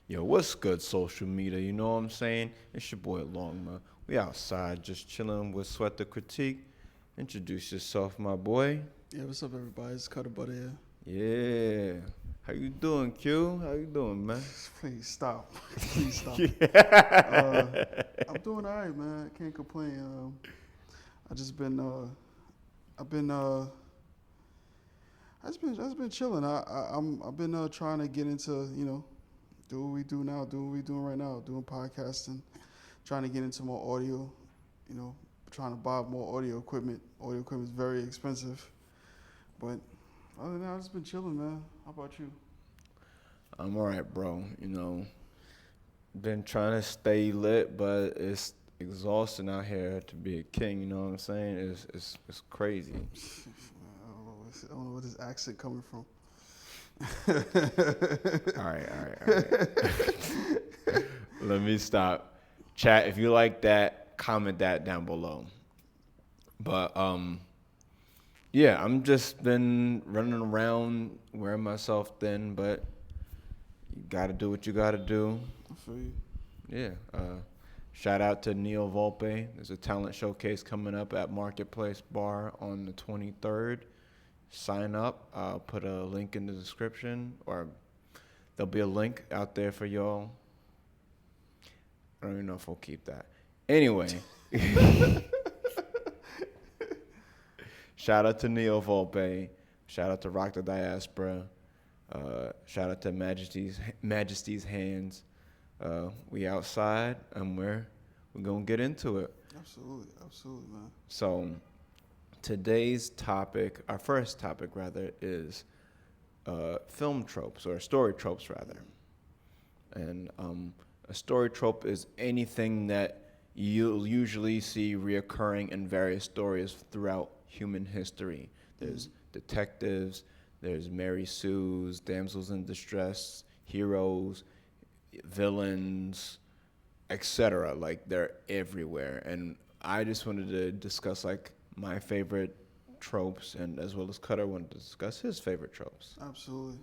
Yo, what's good, social media? You know what I'm saying? It's your boy Longma. We outside just chilling with Sweat the Critique. Introduce yourself, my boy. Yeah, what's up, everybody? It's Cutter Butter here. Yeah. How you doing, Q? How you doing, man? Please stop. Please stop. Yeah. I'm doing all right, man. I can't complain. I just been, I've been, I just been chilling. I've been trying to get into, do what we do now, do what we doing right now, doing podcasting, trying to get into more audio, you know, trying to buy more audio equipment. Audio equipment is very expensive, but other than that, I've just been chilling, man. How about you? I'm all right, bro. Been trying to stay lit, but it's exhausting out here to be a king. You know what I'm saying? It's crazy. I don't know where this accent coming from. All right. Let me stop. Chat, if you like that, comment that down below. But yeah, I'm just been running around wearing myself thin, but you gotta do what you gotta do. I feel you. Yeah. Shout out to Neil Volpe. There's a talent showcase coming up at Marketplace Bar on the 23rd. Sign up. I'll put a link in the description, or there'll be a link out there for y'all. I don't even know if we'll keep that. Anyway, shout out to Neo Volpe. Shout out to Rock the Diaspora. Shout out to Majesty's Hands. We outside, and we're gonna get into it. Absolutely, man. So today's topic, our first topic rather, is film tropes, or story tropes rather. And a story trope is anything that you'll usually see reoccurring in various stories throughout human history. There's detectives, there's Mary Sue's, damsels in distress, heroes, villains, etc. Like, they're everywhere. And I just wanted to discuss like my favorite tropes, and as well as Cutter wanted to discuss his favorite tropes. Absolutely.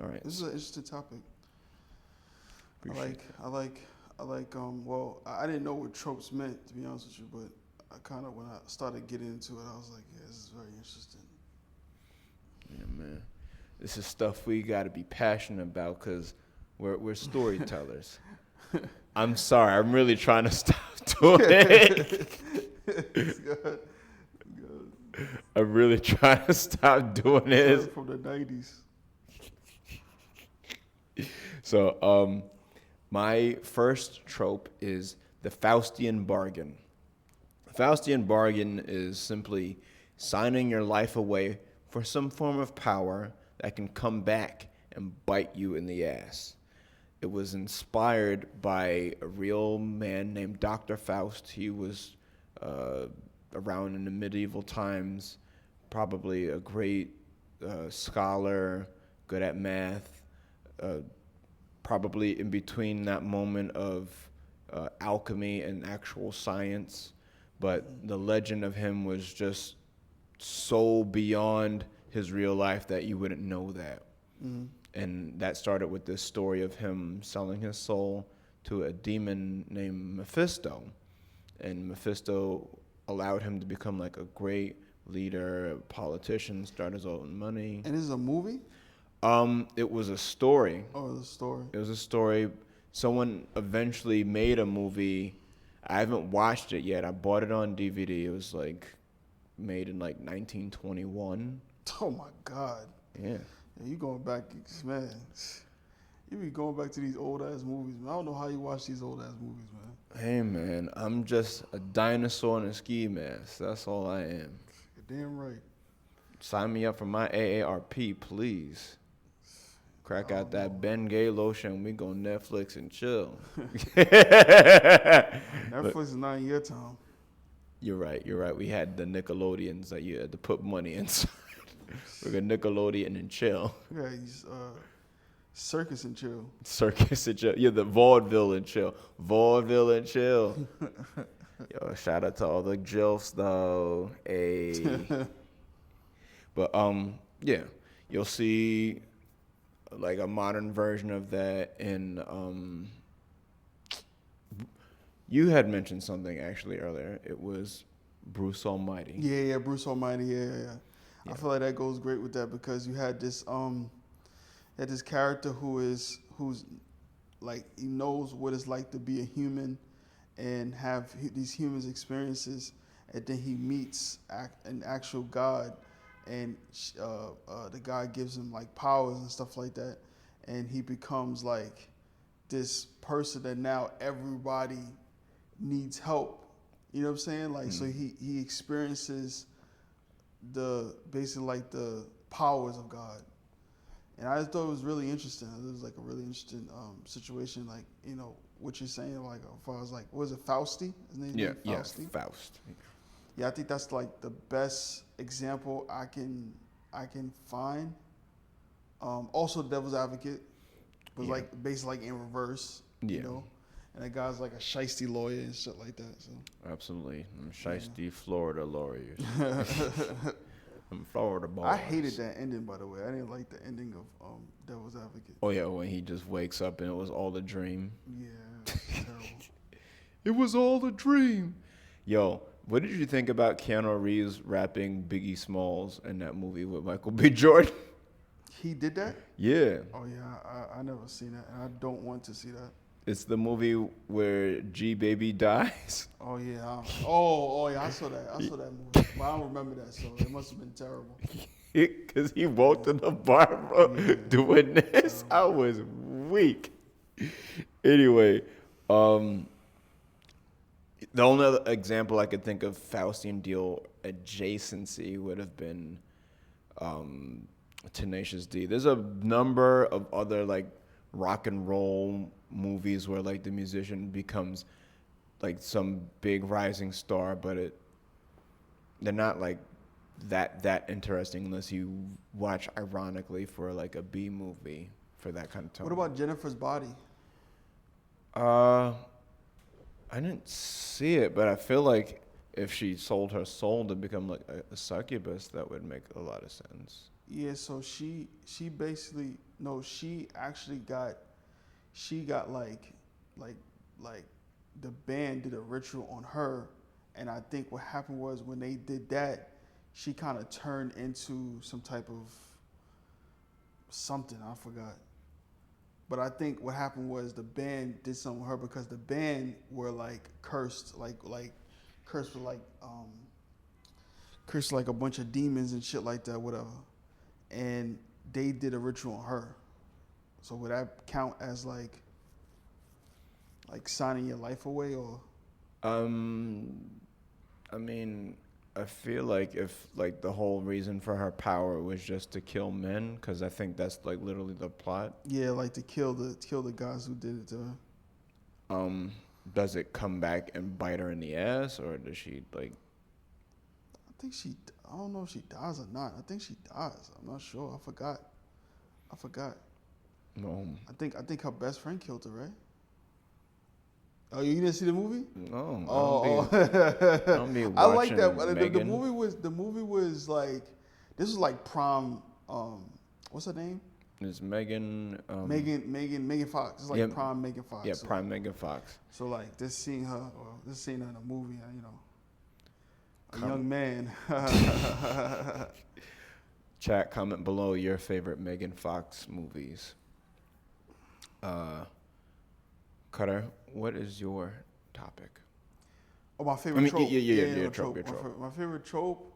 All right. This is an interesting topic. Appreciate I like. Well, I didn't know what tropes meant, to be honest with you, but I kind of when I started getting into it, I was like, yeah, this is very interesting. Yeah, man. This is stuff we got to be passionate about because we're storytellers. I'm sorry. I'm really trying to stop doing it. It's good. I'm really trying to stop doing this. From the 90s. So, my first trope is the Faustian bargain. The Faustian bargain is simply signing your life away for some form of power that can come back and bite you in the ass. It was inspired by a real man named Dr. Faust. He was around in the medieval times, probably a great scholar, good at math, probably in between that moment of alchemy and actual science. But the legend of him was just so beyond his real life that you wouldn't know that. Mm-hmm. And that started with this story of him selling his soul to a demon named Mephisto. And Mephisto allowed him to become like a great leader, a politician, start his own money. And this is a movie? It was a story. Oh, it's a story. It was a story. Someone eventually made a movie. I haven't watched it yet. I bought it on DVD. It was like made in like 1921. Oh my God. Yeah. Yeah, you going back, man. You be going back to these old ass movies, man. I don't know how you watch these old ass movies, man. Hey, man, I'm just a dinosaur in a ski mask. That's all I am. You're damn right. Sign me up for my AARP, please. Crack out that Ben Gay lotion. We go Netflix and chill. Netflix is not in your time. You're right. We had the Nickelodeons that you had to put money inside. We got Nickelodeon and chill. Yeah, he's Circus and chill. Circus and chill. Yeah, the vaudeville and chill. Vaudeville and chill. Yo, shout out to all the Jilfs though. Hey. But yeah, you'll see like a modern version of that in you had mentioned something actually earlier. It was Bruce Almighty. Yeah, Bruce Almighty. Yeah. Yeah. I feel like that goes great with that because you had this character who's like he knows what it's like to be a human and have these humans experiences, and then he meets an actual God, and the God gives him like powers and stuff like that, and he becomes like this person that now everybody needs help. You know what I'm saying? Like so he experiences the basically like the powers of God. And I just thought it was really interesting. It was like a really interesting situation. Like, you know, what you're saying, like, as far as like, what was it, Fausti? His name Yeah, Fausti? Faust. Yeah, I think that's like the best example I can find. Also, Devil's Advocate was like basically like in reverse, you know? And that guy's like a shiesty lawyer and shit like that. So Absolutely. Shiesty Florida lawyers. I'm Florida boys. I hated that ending, by the way. I didn't like the ending of Devil's Advocate. Oh, yeah, when he just wakes up and it was all a dream. Yeah, it was terrible. It was all a dream. Yo, what did you think about Keanu Reeves rapping Biggie Smalls in that movie with Michael B. Jordan? He did that? Yeah. Oh, yeah, I never seen that, and I don't want to see that. It's the movie where G Baby dies. Oh, yeah. Oh, yeah, I saw that movie. But I don't remember that, so it must have been terrible. Because he walked in the bar, bro, doing this. I was weak. Anyway, the only other example I could think of Faustian deal adjacency would have been Tenacious D. There's a number of other like rock and roll movies where like the musician becomes like some big rising star, but they're not like that interesting unless you watch ironically for like a B movie for that kind of tone. What about Jennifer's Body? I didn't see it, but I feel like if she sold her soul to become like a succubus, that would make a lot of sense. Yeah, so she basically she actually got like the band did a ritual on her, and I think what happened was when they did that, she kind of turned into some type of something, I forgot. But I think what happened was the band did something with her because the band were like cursed, like cursed with cursed like a bunch of demons and shit like that, whatever. And they did a ritual on her. So would that count as like signing your life away, or? I mean, I feel like if like the whole reason for her power was just to kill men, because I think that's like literally the plot. Yeah, like to kill the guys who did it to her. Does it come back and bite her in the ass, or does she like? I don't know if she dies or not. I think she dies. I'm not sure. I forgot. No. I think her best friend killed her, right? Oh, you didn't see the movie? No. I like that. Megan. The movie was like, this was like prom. What's her name? It's Megan. Megan Fox. It's like prom Megan Fox. Yeah, so, prime Megan Fox. So like this seeing her in a movie, you know, a young man. Chat, comment below your favorite Megan Fox movies. Cutter, what is your topic? Oh, my favorite trope. Your trope. My favorite trope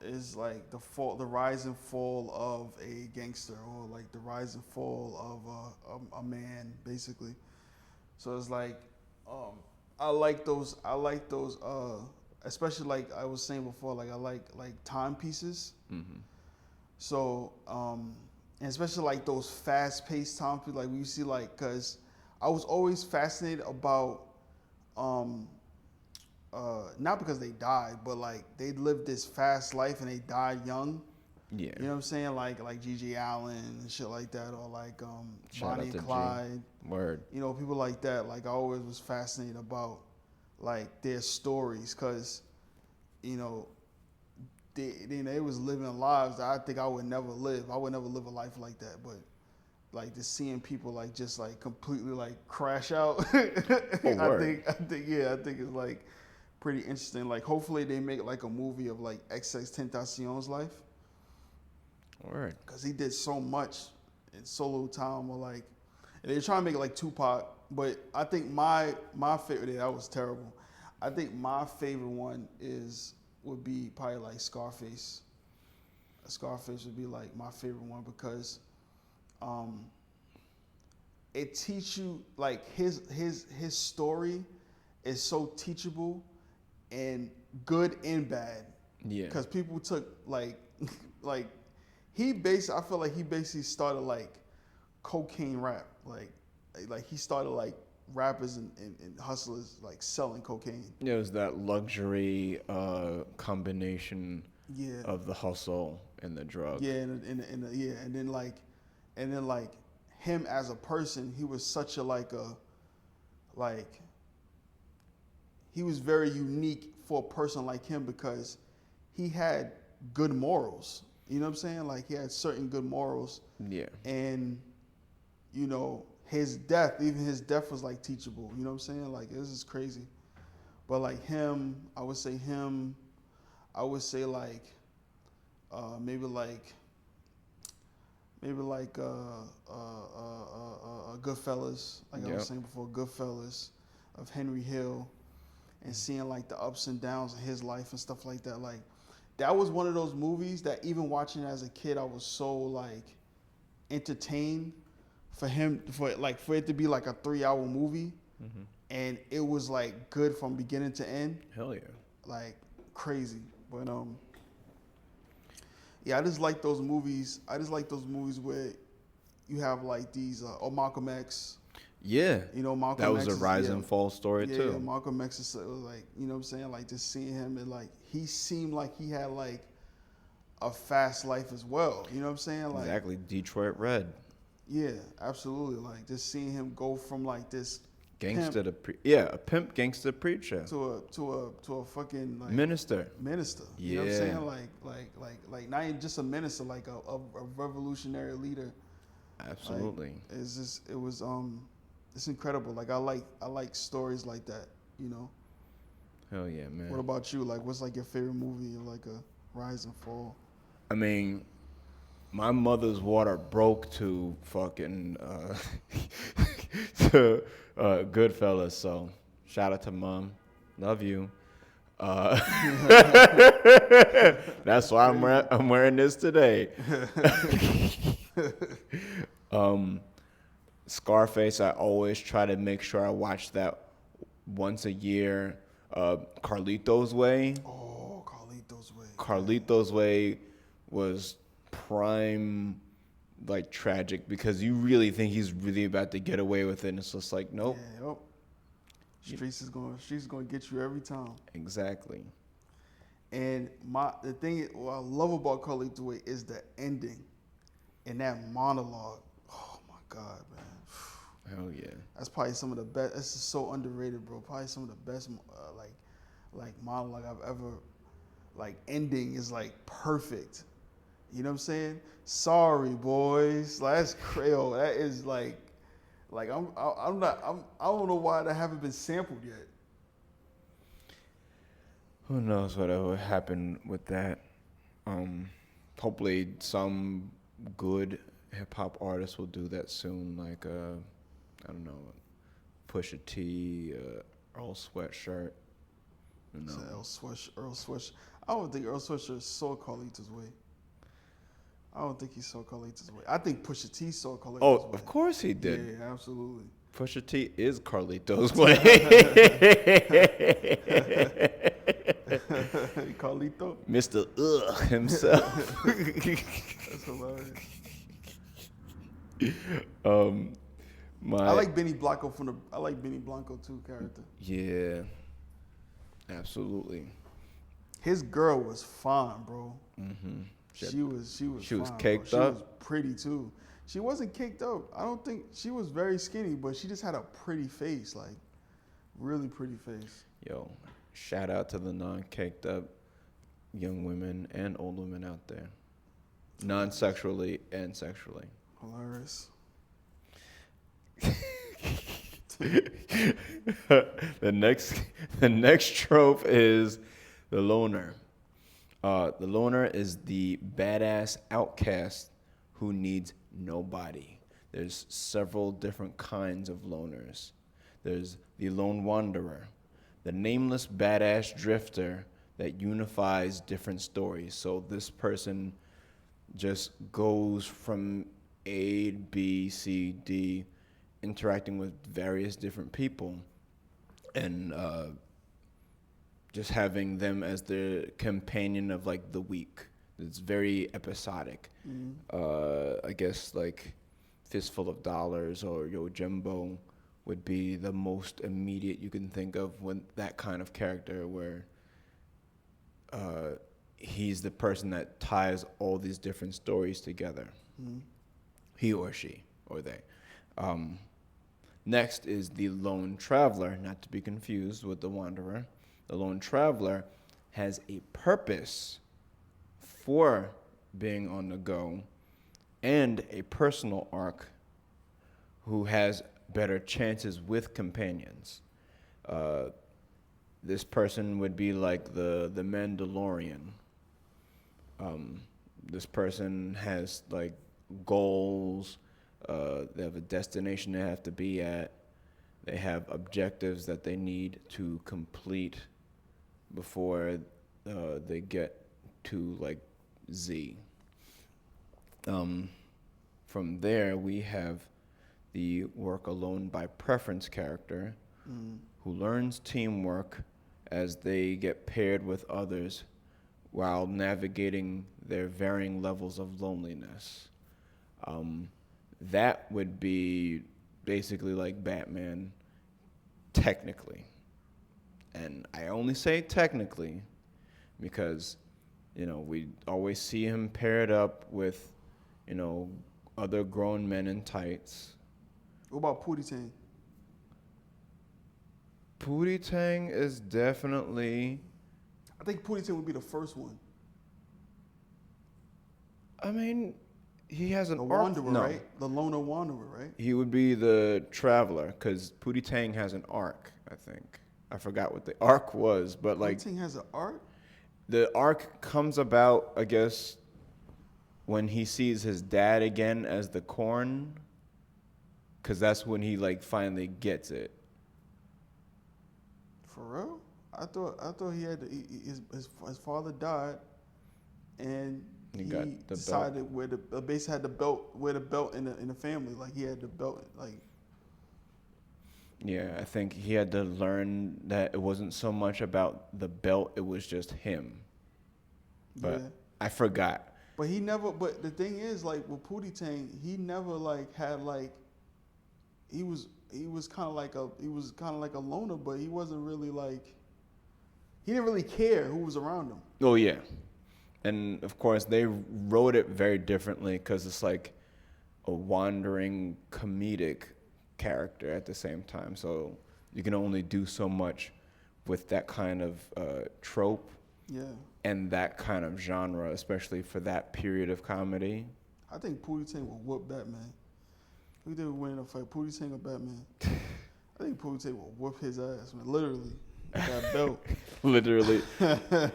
is like the rise and fall of a gangster, or like the rise and fall of a man, basically. So it's like I like those especially like I was saying before, like I like timepieces. Mm-hmm. So and especially like those fast-paced timepieces, like we see like, cause I was always fascinated about not because they died, but like they lived this fast life and they died young. Yeah. You know what I'm saying? Like Gigi Allen and shit like that, or like Shout Bonnie out to and Clyde. Word. You know, people like that. Like I always was fascinated about like their stories, cause you know they was living lives that I think I would never live. I would never live a life like that. But like just seeing people like just like completely like crash out, Oh, word. I think it's like pretty interesting. Like hopefully they make like a movie of like XX Tentacion's life Word. because he did so much in so little time. Or like, and they're trying to make it like Tupac, but I think my favorite, that was terrible. I think my favorite one would be probably like Scarface. Scarface would be like my favorite one because it teach you like his story is so teachable and good and bad. Yeah. Because people took like I feel like he basically started like cocaine rap. Like he started like rappers and hustlers like selling cocaine. It was that luxury combination Yeah. of the hustle and the drug. Yeah, and then like him as a person, he was such a like he was very unique for a person like him because he had good morals. You know what I'm saying? Like he had certain good morals. Yeah. And you know, even his death was like teachable. You know what I'm saying? Like this is crazy. But like him, I would say like maybe like Goodfellas, like I was saying before, Goodfellas of Henry Hill, and seeing like the ups and downs of his life and stuff like that. Like that was one of those movies that even watching it as a kid, I was so like entertained for it to be like a 3-hour movie, and it was like good from beginning to end. Hell yeah. Like crazy, but yeah, I just like those movies. I just like those movies where you have like these, Malcolm X. Yeah. You know, Malcolm That was X a rise and fall story too. Yeah, Malcolm X is like, you know what I'm saying? Like just seeing him and like he seemed like he had like a fast life as well. You know what I'm saying? Like Exactly. Detroit Red. yeah, absolutely. Like just seeing him go from like this Gangster pimp a pimp gangster preacher. to a fucking like Minister. You know what I'm saying? Like not even just a minister, like a revolutionary leader. Absolutely. Like, it's incredible. Like I like stories like that, you know. Hell yeah, man. What about you? Like what's like your favorite movie of like a rise and fall? I mean, my mother's water broke to fucking to Goodfellas. So shout out to mom, love you. That's why I'm wearing this today. Scarface, I always try to make sure I watch that once a year. Carlito's Way. Oh, Carlito's Way. Carlito's Way was prime, like tragic because you really think he's really about to get away with it, and it's just like nope. Yeah, yep. Streets is gonna get you every time. Exactly. And what I love about Carlito's Way is the ending, and that monologue. Oh my God, man. Hell yeah. That's probably some of the best. This is so underrated, bro. Probably some of the best, like monologue I've ever. Like ending is like perfect. You know what I'm saying? Sorry, boys. Like, that's Creole. That is like I don't know why that haven't been sampled yet. Who knows what would happen with that? Hopefully some good hip hop artists will do that soon. Like I don't know, Pusha T, Earl Sweatshirt. No. Earl Sweatshirt. I don't think Earl Sweatshirt saw Carlito's Way. I don't think he saw Carlito's Way. I think Pusha T saw Carlito's Way. Oh, of course he did. Yeah, absolutely. Pusha T is Carlito's Way. Carlito? Mr. Ugh himself. That's hilarious. I like Benny Blanco I like Benny Blanco too character. Yeah. Absolutely. His girl was fine, bro. Mm-hmm. She was fine, caked bro. up. She was pretty too. She wasn't caked up. I don't think she was very skinny, but she just had a pretty face, like really pretty face. Yo, shout out to the non-caked up young women and old women out there, non-sexually and sexually. Hilarious. the next the next trope is the loner. The loner is the badass outcast who needs nobody. There's several different kinds of loners. There's the lone wanderer, the nameless badass drifter that unifies different stories. So this person just goes from A, B, C, D, interacting with various different people, and just having them as the companion of like the week. It's very episodic. I guess like Fistful of Dollars or Yo Jimbo would be the most immediate you can think of when that kind of character where he's the person that ties all these different stories together. He or she or they. Next is the lone traveler, not to be confused with the wanderer. The lone traveler has a purpose for being on the go and a personal arc who has better chances with companions. This person would be like the Mandalorian. This person has like goals. They have a destination they have to be at. They have objectives that they need to complete before they get to like Z. From there, we have the work alone by preference character who learns teamwork as they get paired with others while navigating their varying levels of loneliness. That would be basically like Batman, technically. And I only say technically because, we always see him paired up with, other grown men in tights. What about Pootie Tang? Pootie Tang is definitely... I think Pootie Tang would be the first one. I mean, he has an The arc. Wanderer, No. right? The Loner Wanderer, right? He would be the traveler because Pootie Tang has an arc, I think. I forgot what the arc was, but like... Pootie Tang has an arc? The arc comes about, I guess, when he sees his dad again as the corn, because that's when he like finally gets it. For real? I thought he had his father died, and He got the decided where the basically had the belt, where the belt in the family, like he had the belt, like. Yeah, I think he had to learn that it wasn't so much about the belt; it was just him. But Yeah. I forgot. But he never. But the thing is, like with Pootie Tang, he never like had like. He was kind of like a loner, but he wasn't really like. He didn't really care who was around him. Oh yeah, and of course they wrote it very differently because it's like a wandering comedic character at the same time. So you can only do so much with that kind of trope. Yeah. And that kind of genre, especially for that period of comedy. I think Pootie Tang will whoop Batman. Who they would win in a fight, Pootie Tang or Batman? I think Pootie Tang will whoop his ass, man. Literally. With that belt. Literally.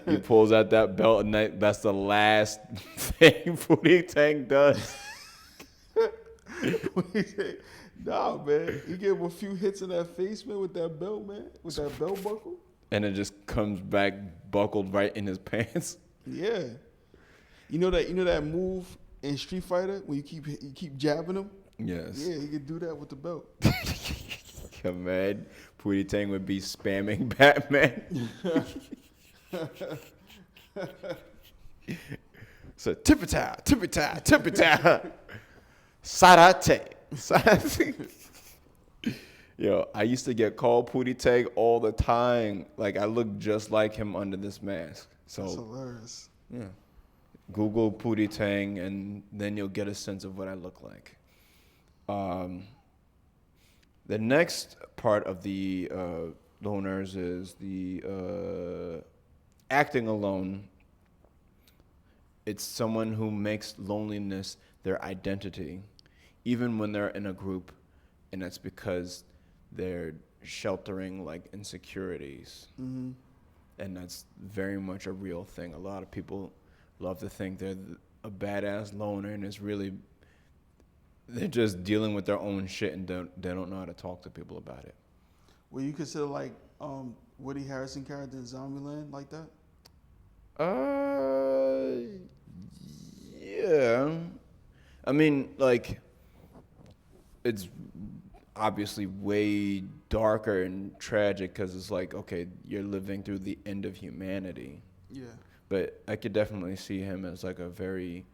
He pulls out that belt and that's the last thing Pootie Tang does. Nah, man. He gave him a few hits in that face, man, with that belt, man. With that belt buckle. And it just comes back buckled right in his pants. Yeah. You know that move in Street Fighter when you keep jabbing him? Yes. Yeah, he could do that with the belt. Come on. Pootie Tang would be spamming Batman. So tippy-ta, tippy-ta, tippy-ta. Sarate. Yo, I used to get called Pootie Tang all the time. Like, I look just like him under this mask. So, That's hilarious. yeah. Google Pootie Tang, and then you'll get a sense of what I look like. The next part of the loners is the acting alone it's someone who makes loneliness their identity, even when they're in a group, and that's because they're sheltering like insecurities, Mm-hmm. and that's very much a real thing. A lot of people love to think they're a badass loner, and it's really they're just dealing with their own shit, and they don't know how to talk to people about it. Would you consider like Woody Harrelson character in Zombieland like that? Uh, yeah. I mean, like, it's obviously way darker and tragic because it's like, okay, you're living through the end of humanity. Yeah. But I could definitely see him as like a very,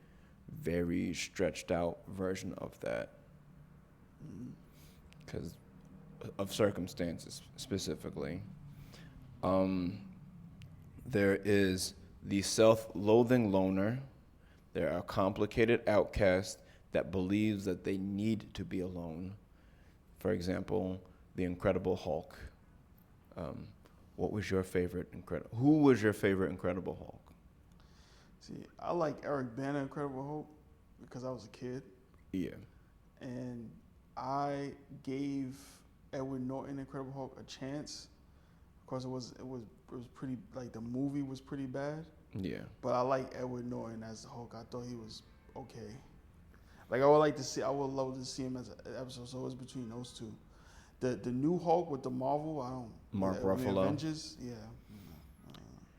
very stretched out version of that because of circumstances specifically. Um, there is the self-loathing loner. There are complicated outcasts that believes that they need to be alone. For example, the Incredible Hulk. Um, what was your favorite Incredible? Who was your favorite Incredible Hulk? See, I like Eric Bana Incredible Hulk because I was a kid, Yeah, and I gave Edward Norton Incredible Hulk a chance. Of course, it was pretty like the movie was pretty bad, yeah, but I like Edward Norton as the Hulk. I thought he was okay. Like I would love to see him as an episode. So it was between those two. The new Hulk with the Marvel, I don't. Mark The Ruffalo. Avengers, yeah.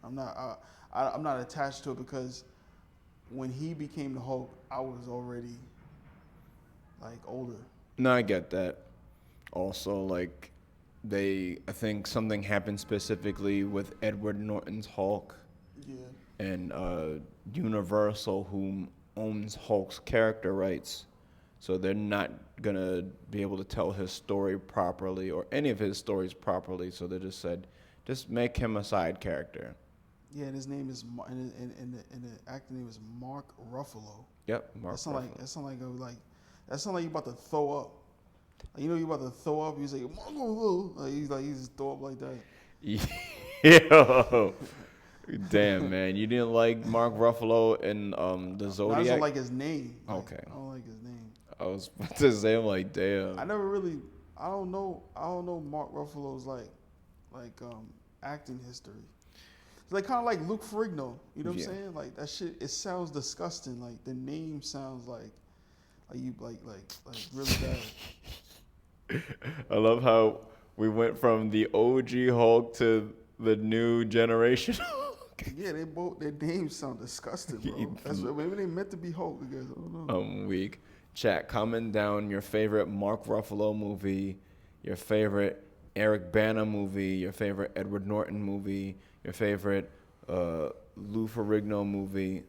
I'm not. I'm not attached to it because when he became the Hulk, I was already like older. No, I get that. Also, like, I think something happened specifically with Edward Norton's Hulk Yeah. and Universal, who owns Hulk's character rights. So they're not gonna be able to tell his story properly or any of his stories properly. So they just said, just make him a side character. Yeah, and his name is and the actor name is Mark Ruffalo. Yep, Mark That sound like Ruffalo. that sound like a, like that sound like you about to throw up. Like, you know you about to throw up. He's like Mark Ruffalo. Like he's just throw up like that. Yo, damn man, you didn't like Mark Ruffalo in the I just Zodiac? don't like his name. Like, Okay, I don't like his name. I was about to say, I'm like, I damn. never really. I don't know. I don't know Mark Ruffalo's like acting history. It's like kind of like Luke Ferrigno. You know what Yeah. I'm saying? Like that shit. It sounds disgusting. Like the name sounds like you like really bad. I love how we went from the OG Hulk to the new generation Hulk. Yeah, their names sound disgusting, bro. That's what, maybe they meant to be Hulk. I guess I don't know. Week. Chat, comment down your favorite Mark Ruffalo movie, your favorite Eric Bana movie, your favorite Edward Norton movie, your favorite Lou Ferrigno movie.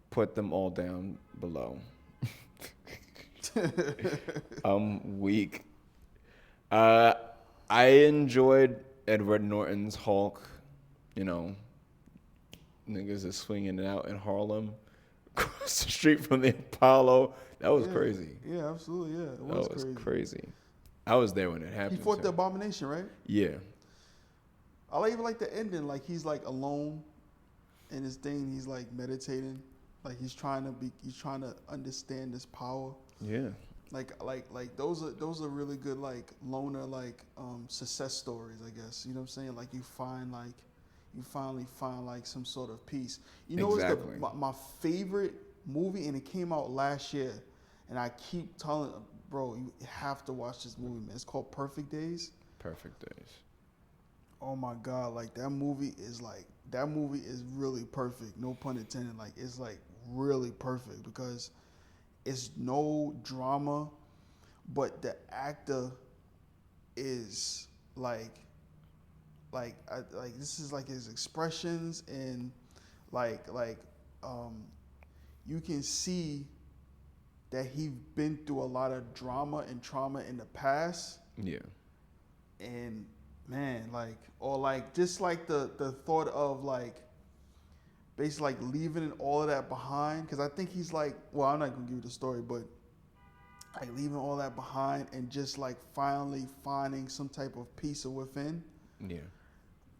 Put them all down below. Weak. I enjoyed Edward Norton's Hulk. You know, niggas is swinging it out in Harlem, across the street from the Apollo. That was Yeah, crazy. Yeah, absolutely. Yeah, it That was was crazy. crazy. I was there when it He happened. fought the too. Abomination, right? Yeah, I even like the ending. Like he's like alone in his thing. He's like meditating. Like he's trying to understand this power. yeah, Like those are really good like loner like success stories, I guess. You know what I'm saying? Like you finally find like some sort of peace. You know what's Exactly. my favorite movie, and it came out last year, and I keep telling bro, you have to watch this movie, man. It's called Perfect Days. perfect days. Oh my god, like that movie is really perfect. No pun intended. Like it's like really perfect because it's no drama, but the actor is like this is like his expressions and um you can see that he's been through a lot of drama and trauma in the past, Yeah, and man, like or like just like the thought of like basically like leaving all of that behind, because I think he's like, well, I'm not gonna give you the story, but like leaving all that behind and just like finally finding some type of peace within. yeah,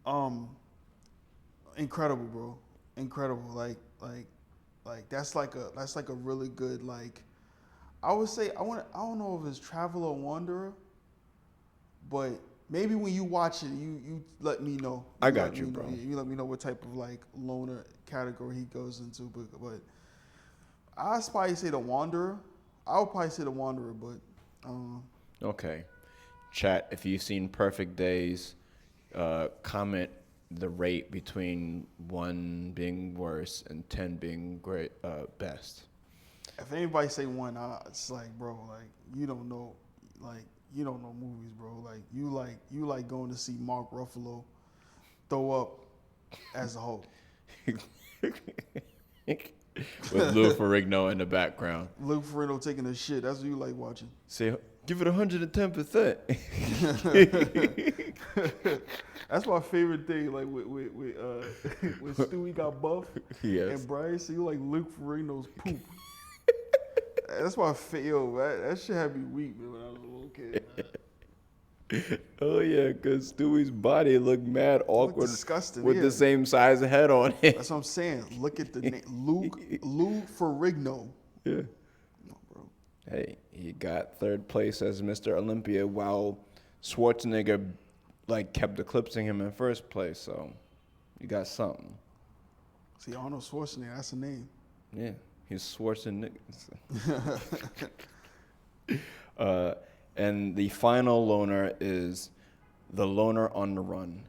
um Incredible, bro. Incredible. Like Like that's like a really good like. I would say I don't know if it's Traveler or Wanderer, but maybe when you watch it, you let me know. I Let got you, me know. bro. You let me know what type of like loner category he goes into. But I'd probably say the Wanderer. I would probably say the Wanderer, but Okay. Chat, if you've seen Perfect Days, comment the rate between 1 being worse and 10 being great, best. if anybody say one, it's like, bro, like you don't know, like you don't know movies, bro. You like going to see Mark Ruffalo throw up as a whole. With Lou Ferrigno in the background. Luke Ferrigno taking a shit. That's what you like watching. Say, give it 110%. That's my favorite thing. Like when Stewie got buff Yes. and Brian, so you like Luke Ferrigno's poop. That's my that shit had me weak, man, when I was a little kid. Man. Oh yeah, because Stewie's body looked mad awkward disgusting, with yeah. the same size head on it. That's what I'm saying. Look at the name, Lou Ferrigno. Yeah. No, bro. Hey, he got third place as Mr. Olympia while Schwarzenegger like kept eclipsing him in first place. So you got something. See, Arnold Schwarzenegger, that's a name. Yeah, he's Schwarzenegger. And the final loner is the loner on the run,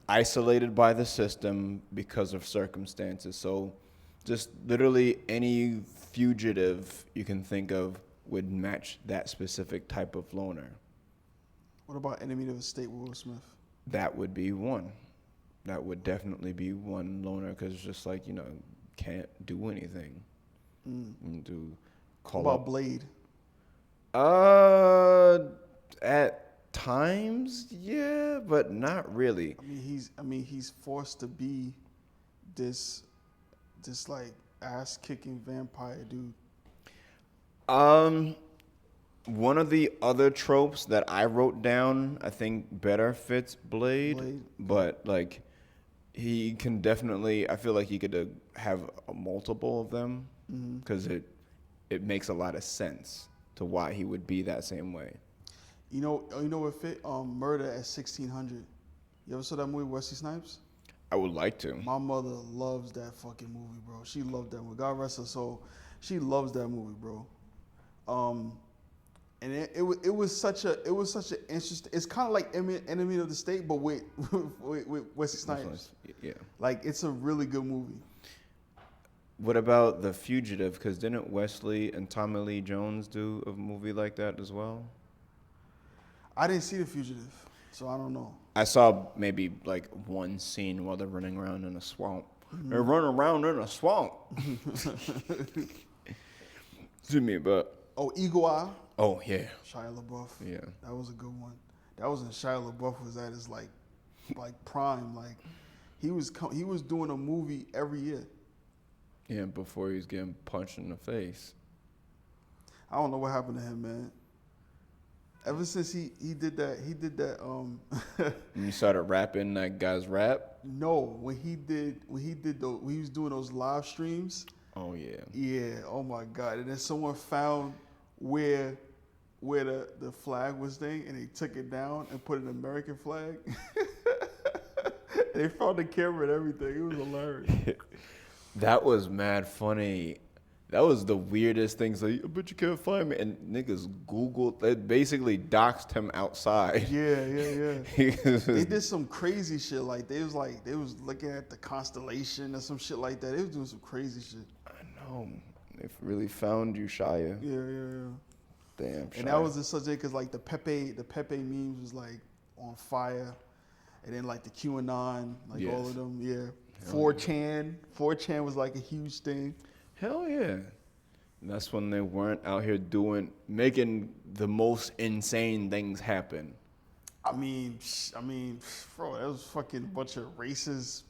isolated by the system because of circumstances. So just literally any fugitive you can think of would match that specific type of loner. What about Enemy of the State with Will Smith? That would be one. That would definitely be one loner because it's just like, can't do anything. What about Blade? At times, yeah, but not really. I mean he's forced to be this like ass kicking vampire dude. One of the other tropes that I wrote down, I think better fits Blade. But like he can definitely, I feel like he could have multiple of them because it makes a lot of sense to why he would be that same way. You know what fit? Murder at 1600. You ever saw that movie, Wesley Snipes? I would like to. My mother loves that fucking movie, bro. She loved that movie. God rest her soul. She loves that movie, bro. And it was such a interesting. It's kind of like Enemy of the State, but with Wesley Snipes. Yeah. Like it's a really good movie. What about The Fugitive? Because didn't Wesley and Tommy Lee Jones do a movie like that as well? I didn't see The Fugitive, so I don't know. I saw maybe like one scene while they're running around in a swamp. They're running around in a swamp. To me, but Eagle Eye. oh yeah, Shia LaBeouf. yeah. That was a good one. That was when Shia LaBeouf was at his like prime. Like he was doing a movie every year. Yeah, before he was getting punched in the face. I don't know what happened to him, man. Ever since he did that And you started rapping that guy's rap. No, when he was doing those live streams. Oh yeah. Yeah, oh my God. And then someone found where the flag was thing and they took it down and put an American flag. They found the camera and everything. It was hilarious. That was mad funny. That was the weirdest thing. Like, I bet you can't find me. And niggas Googled, they basically doxed him outside. Yeah. They did some crazy shit. Like they was looking at the constellation or some shit like that. They was doing some crazy shit. I know. They really found you, Shia. Yeah. Damn, Shia. And that was the subject because like the Pepe memes was like on fire, and then like the QAnon, like all of them, yeah. 4chan was like a huge thing. Hell yeah. And that's when they weren't out here making the most insane things happen. I mean, bro, that was fucking a bunch of racist,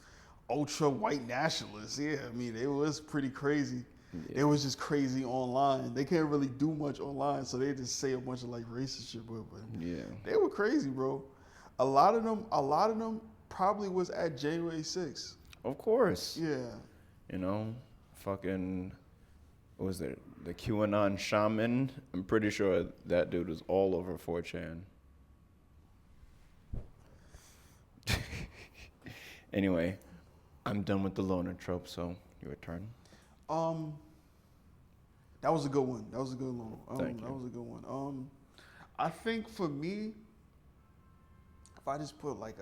ultra white nationalists. Yeah, I mean, it was pretty crazy. Yeah. It was just crazy online. They can't really do much online, so they just say a bunch of like racist shit. But yeah, they were crazy, bro. A lot of them probably was at January 6th. Of course. Yeah. fucking, what was it? The QAnon shaman. I'm pretty sure that dude was all over 4chan. Anyway, I'm done with the loner trope, so your turn. That was a good one. That was a good one. Thank you. That was a good one. I think for me, if I just put like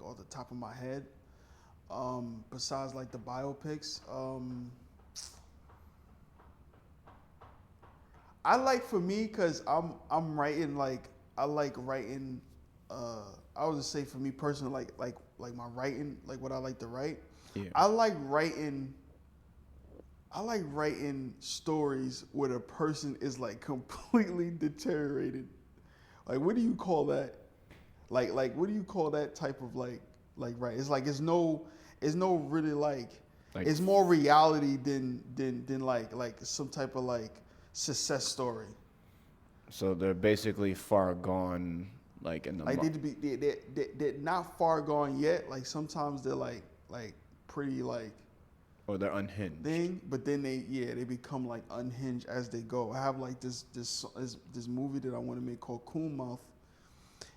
off the top of my head, besides like the biopics, I like for me because I'm writing like I like writing. I would just say for me personally, like my writing, like what I like to write. Yeah. I like writing stories where the person is like completely deteriorated. Like what do you call that? Like what do you call that type of like right? It's like it's no really like it's more reality than like some type of like success story. So they're basically far gone, like in the Like they're not far gone yet. Like sometimes they're like pretty like or they're unhinged. but then they become like unhinged as they go. I have like this movie that I want to make called Coon Mouth,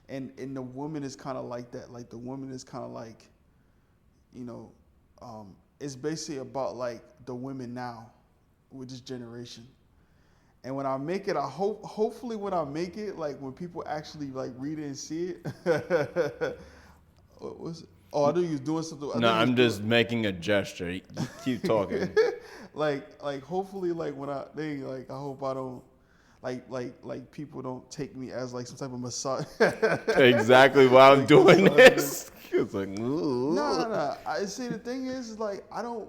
and the woman is kind of like that. Like the woman is kind of like, you know, it's basically about like the women now with this generation. And when I make it, hopefully when I make it, like when people actually like read it and see it. What was it? Oh, I knew you was doing something. No, I'm just making a gesture. You keep talking. like hopefully like when I hope I don't like people don't take me as like some type of massage. Exactly why I'm doing this. It's like, No. I see the thing is like I don't.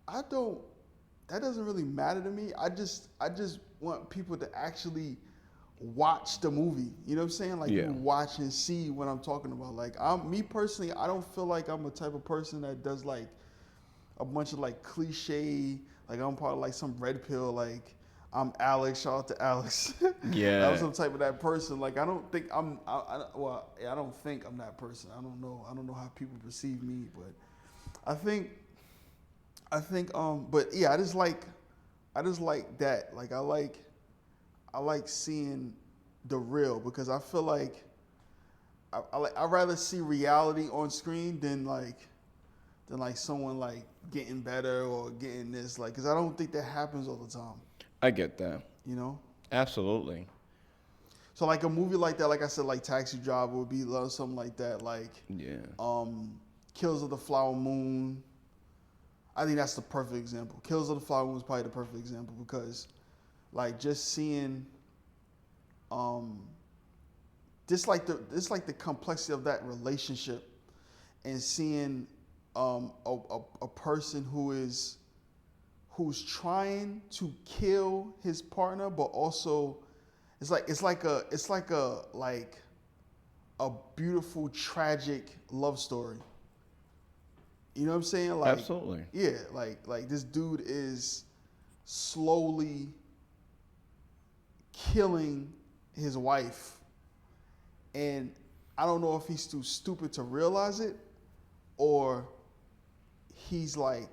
That doesn't really matter to me. I just want people to actually watch the movie. You know what I'm saying? Like you watch and see what I'm talking about. Like me personally, I don't feel like I'm a type of person that does like a bunch of like cliche. Like I'm part of like some red pill. Like I'm Alex. Shout out to Alex. Yeah. I'm some type of that person. Like I don't think I'm. I don't think I'm that person. I don't know. I don't know how people perceive me, but I think. But yeah, I just like that. Like I like seeing the real because I feel like I'd rather see reality on screen than like someone like getting better or getting this like because I don't think that happens all the time. I get that. You know. Absolutely. So like a movie like that, like I said, like Taxi Driver would be something like that. Like Killers of the Flower Moon. I think that's the perfect example. Killers of the Flower Moon is probably the perfect example because, like, just seeing, just like the complexity of that relationship, and seeing a person who's trying to kill his partner, but also it's like a beautiful tragic love story. You know what I'm saying? Like, absolutely. Yeah, like this dude is slowly killing his wife, and I don't know if he's too stupid to realize it, or he's like,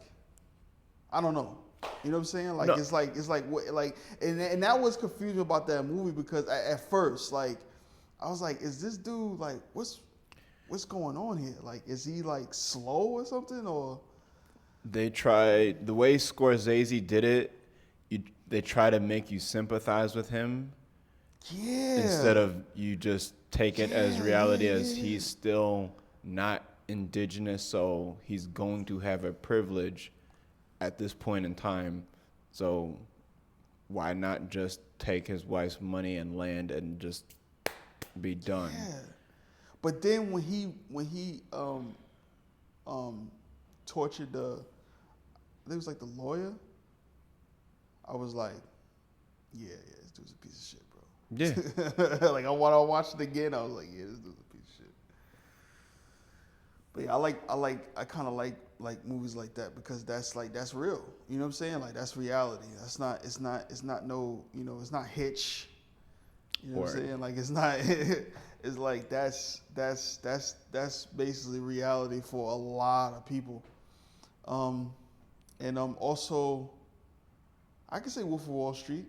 I don't know. You know what I'm saying? Like it's like what like and that was confusing about that movie because at first like I was like, is this dude like what's going on here? Like, is he like slow or something? Or they try the way Scorsese did it. They try to make you sympathize with him, instead of you just take it as reality as he's still not indigenous, so he's going to have a privilege at this point in time. So why not just take his wife's money and land and just be done? Yeah. But then when he tortured I think it was like the lawyer, I was like, yeah, this dude's a piece of shit, bro. Yeah. Like I want to watch it again. I was like, yeah, this dude's a piece of shit. But yeah, I kind of like movies like that because that's real. You know what I'm saying? Like that's reality. It's not no, you know, it's not Hitch. You know what I'm saying? Like it's not. It's like that's basically reality for a lot of people. Also I could say Wolf of Wall Street.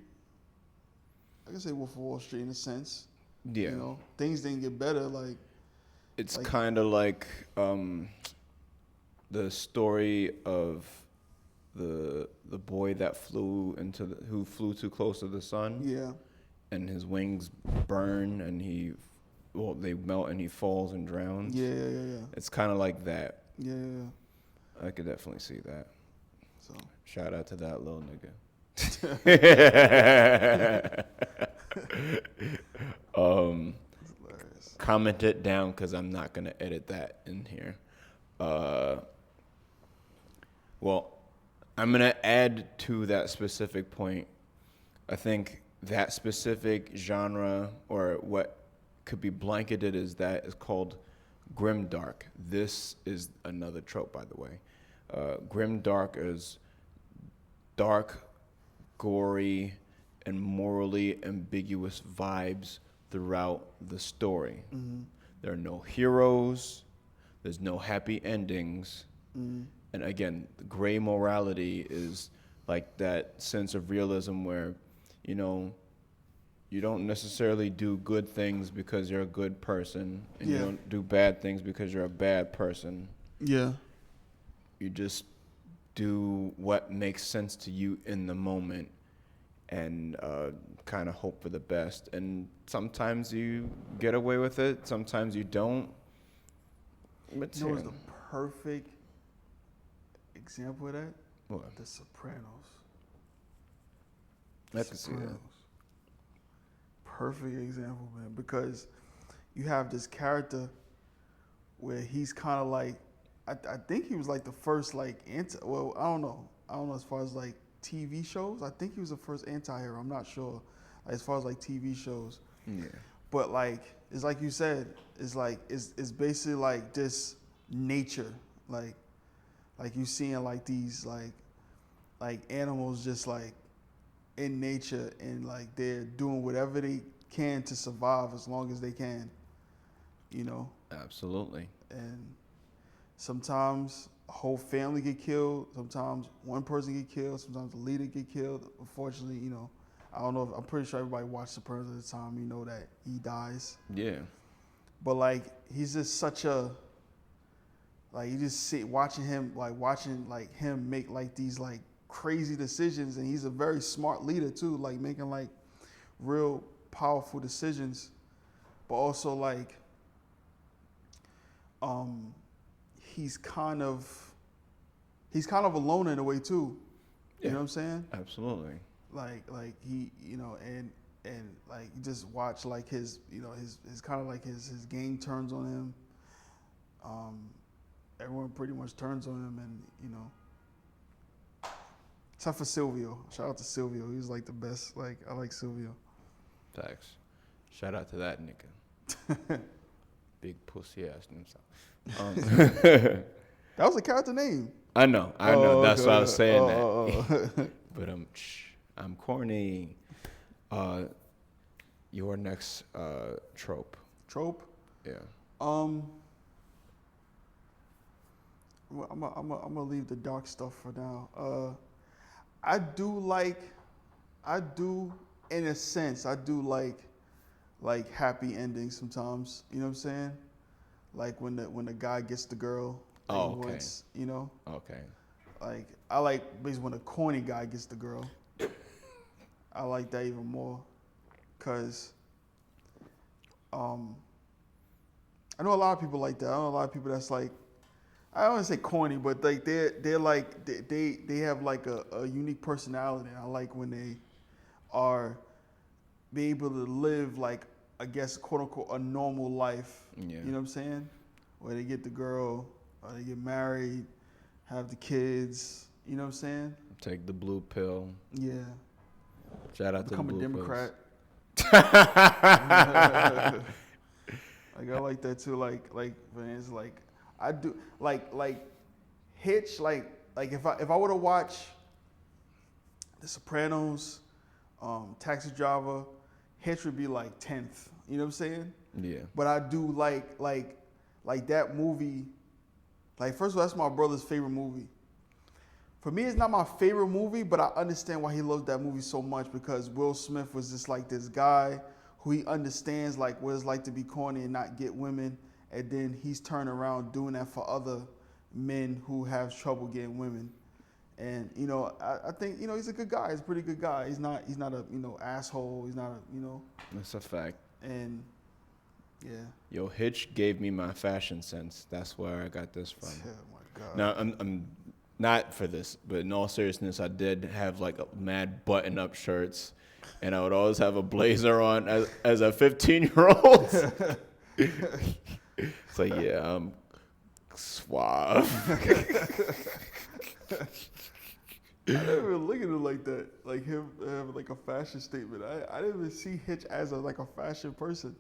I could say Wolf of Wall Street in a sense. Yeah. You know, things didn't get better. Like It's like kind of like the story of the boy that who flew too close to the sun, yeah, and his wings burn, and they melt, and he falls and drowns. yeah. It's kind of like that. Yeah. I could definitely see that. So Shout out to that little nigga. hilarious. Comment it down because I'm not gonna edit that in here. Well, I'm gonna add to that specific point. I think that specific genre, or what could be blanketed as that, is called grimdark. This is another trope, by the way. Grimdark is dark, gory, and morally ambiguous vibes throughout the story. Mm-hmm. There are no heroes. There's no happy endings. Mm-hmm. And again, the gray morality is like that sense of realism where, you know, you don't necessarily do good things because you're a good person, and you don't do bad things because you're a bad person. Yeah. You just do what makes sense to you in the moment, and kind of hope for the best. And sometimes you get away with it, sometimes you don't. But You know what's the perfect example of that? What? The Sopranos. I can see that. Perfect example, man, because you have this character where he's kind of like, I think he was like the first like well, I don't know as far as like TV shows. I think he was the first anti-hero. I'm not sure, like, as far as like TV shows. Yeah. But like, it's like you said, it's like it's basically like this nature, like you seeing like these like animals just like in nature, and like they're doing whatever they can to survive as long as they can, you know. Absolutely. And sometimes a whole family get killed. Sometimes one person get killed. Sometimes the leader get killed. Unfortunately, you know, I don't know. I'm pretty sure everybody watched Sopranos at the time. You know that he dies. Yeah. But like, he's just such a, like, you just see watching him make like these like crazy decisions, and he's a very smart leader too, like making like real powerful decisions, but also like he's kind of alone in a way too. You know what I'm saying? Absolutely. Like he, you know, and like you just watch like his, you know, his kind of like his gang turns on him. Everyone pretty much turns on him, and you know, except for Silvio. Shout out to Silvio. He was like the best. Like, I like Silvio. Facts. Shout out to that nigga. Big pussy ass himself. That was a character name. I know. That's why I was saying that. that. But I'm corny. Your next trope. Trope? Yeah. I'm gonna leave the dark stuff for now. I do in a sense, I do like happy endings sometimes. You know what I'm saying? Like when the guy gets the girl that he wants, you know? Okay. Like, I like basically when a corny guy gets the girl. I like that even more, cause I know a lot of people like that. I know a lot of people that's like, I don't want to say corny, but like they're like they have like a unique personality. I like when they are be able to live like, I guess, quote unquote, a normal life. Yeah. You know what I'm saying? Where they get the girl, or they get married, have the kids. You know what I'm saying? Take the blue pill. Yeah. Shout out Become to the a blue Democrat. pills. Like, I like that too. Like man, it's like I do like Hitch. Like if I were to watch The Sopranos, Taxi Driver, Hitch would be like 10th. You know what I'm saying? Yeah. But I do like that movie. Like, first of all, that's my brother's favorite movie. For me, it's not my favorite movie, but I understand why he loved that movie so much because Will Smith was just like this guy who he understands like what it's like to be corny and not get women, and then he's turning around doing that for other men who have trouble getting women. And I think he's a good guy. He's a pretty good guy. He's not a asshole. He's not a. That's a fact. And yeah. Yo, Hitch gave me my fashion sense. That's where I got this from. Oh my God. Now I'm not for this, but in all seriousness, I did have like a mad button-up shirts, and I would always have a blazer on as a 15-year-old. It's like, yeah, I'm suave. I didn't even look at it like that, like him having like a fashion statement. I didn't even see Hitch as a fashion person.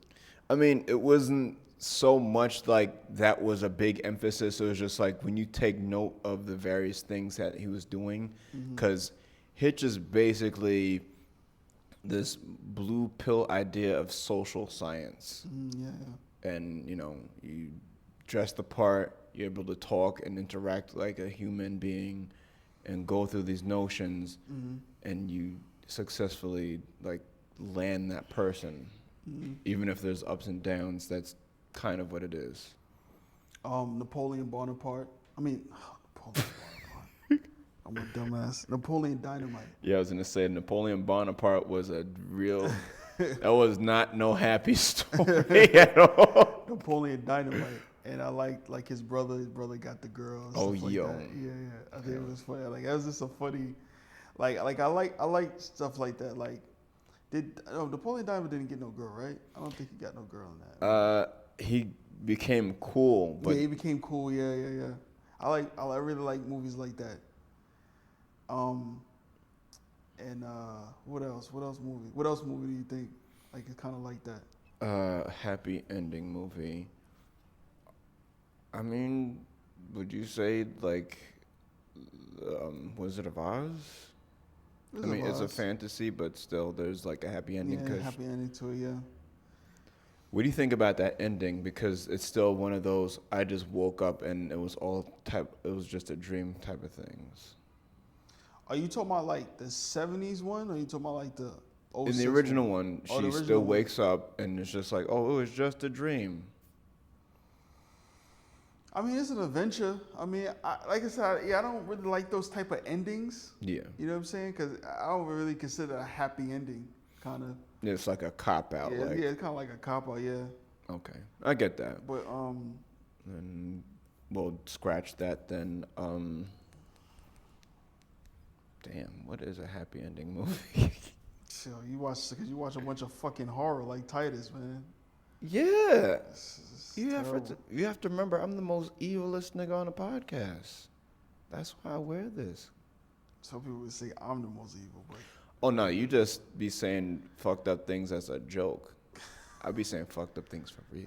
I mean, it wasn't so much like that was a big emphasis. It was just like when you take note of the various things that he was doing, because Hitch is basically this blue pill idea of social science. Yeah. And, you dress the part, you're able to talk and interact like a human being and go through these notions, and you successfully like land that person. Even if there's ups and downs, that's kind of what it is. Napoleon Bonaparte. Napoleon Bonaparte. I'm a dumbass. Napoleon Dynamite. Yeah, I was gonna say Napoleon Bonaparte was a real. That was not no happy story at all. Napoleon Dynamite, and I like his brother. His brother got the girl. And Oh, stuff like yo. that. Yeah. I think it was funny. Like that was just a funny. Like I like stuff like that. Like. Napoleon Dynamite didn't get no girl, right? I don't think he got no girl in that. He became cool, but yeah, he became cool. Yeah. I really like movies like that. And what else? What else movie do you think like it's kind of like that? Happy ending movie. I mean, would you say like Wizard of Oz? It's a fantasy, but still, there's like a happy ending. Yeah, happy ending to it, yeah. What do you think about that ending? Because it's still one of those, I just woke up and it was just a dream type of things. Are you talking about like the 70s one, or are you talking about like the 06 In the original one, Oh, the she original still one. wakes up and it's just like, oh, it was just a dream. I mean, it's an adventure. I mean, like I said, I don't really like those type of endings. Yeah. You know what I'm saying? Because I don't really consider a happy ending, kind of. It's like a cop-out. Yeah, it's kind of like a cop-out, yeah. Okay, I get that. But, And we'll scratch that then. Damn, what is a happy ending movie? so you watch a bunch of fucking horror like Titus, man. Yeah. It's You terrible. have to remember, I'm the most evilest nigga on the podcast. That's why I wear this. Some people would say I'm the most evil, but Oh, no, you just be saying fucked up things as a joke. I be saying fucked up things for real.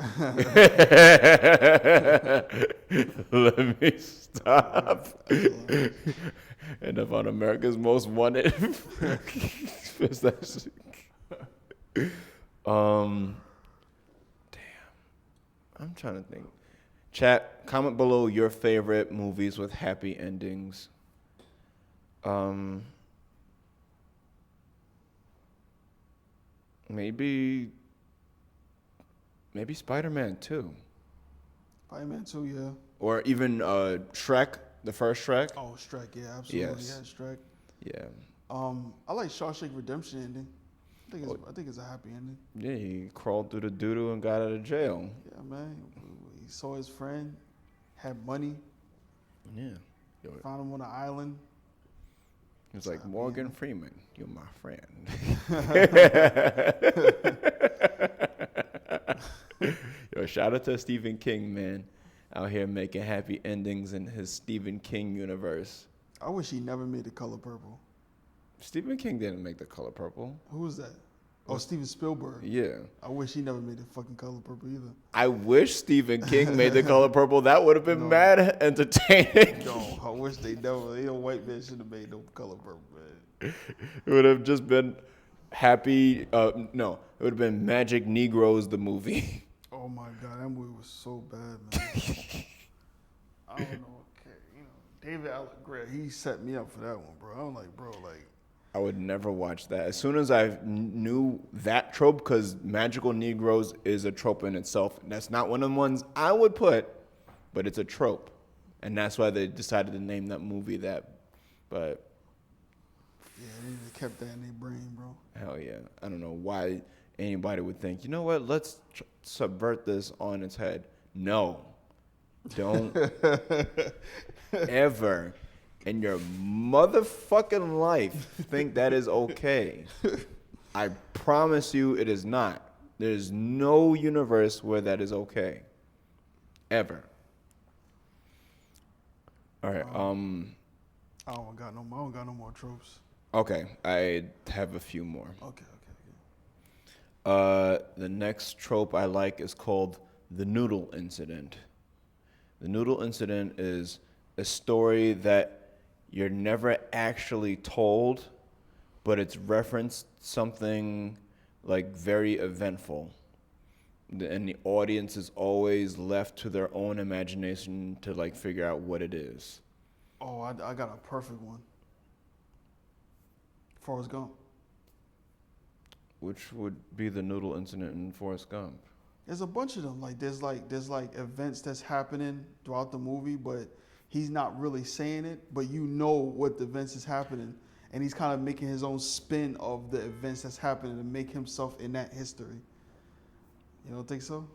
Let me stop. End up on America's Most Wanted. I'm trying to think. Chat, comment below your favorite movies with happy endings. Maybe Spider-Man 2. Spider-Man 2, yeah. Or even Shrek, the first Shrek. Oh, Shrek, yeah, absolutely. Yes. Yeah, Shrek. Yeah. I like Shawshank Redemption ending. I think it's a happy ending. Yeah, he crawled through the doo-doo and got out of jail. Yeah, man. He saw his friend, had money, Yeah. found him on an island. He was like, Morgan Freeman, you're my friend. Yo, shout out to Stephen King, man. Out here making happy endings in his Stephen King universe. I wish he never made The Color Purple. Stephen King didn't make The Color Purple. Who was that? Oh, Steven Spielberg. Yeah. I wish he never made The fucking Color Purple either. I wish Stephen King made The Color Purple. That would have been mad entertaining. No, I wish they never. White man should have made no Color Purple, man. It would have just been happy. No, it would have been Magic Negroes, the movie. Oh my God, that movie was so bad, man. I don't know. Okay, David Allen Greer, he set me up for that one, bro. I'm like, bro, like. I would never watch that. As soon as I knew that trope, because magical Negroes is a trope in itself. That's not one of the ones I would put, but it's a trope, and that's why they decided to name that movie that. But Yeah, they just kept that in their brain, bro. hell yeah, I don't know why anybody would think, you know what? Let's subvert this on its head. No, don't ever in your motherfucking life think that is okay. I promise you it is not. There's no universe where that is okay. Ever. All right. I don't got no more tropes. Okay, I have a few more. Okay. The next trope I like is called the noodle incident. The noodle incident is a story that you're never actually told, but it's referenced something like very eventful. And the audience is always left to their own imagination to like figure out what it is. Oh, I got a perfect one. Forrest Gump. Which would be the noodle incident in Forrest Gump. There's a bunch of them. Like there's events that's happening throughout the movie, but he's not really saying it, but you know what the events is happening, and he's kind of making his own spin of the events that's happening to make himself in that history. You don't think so?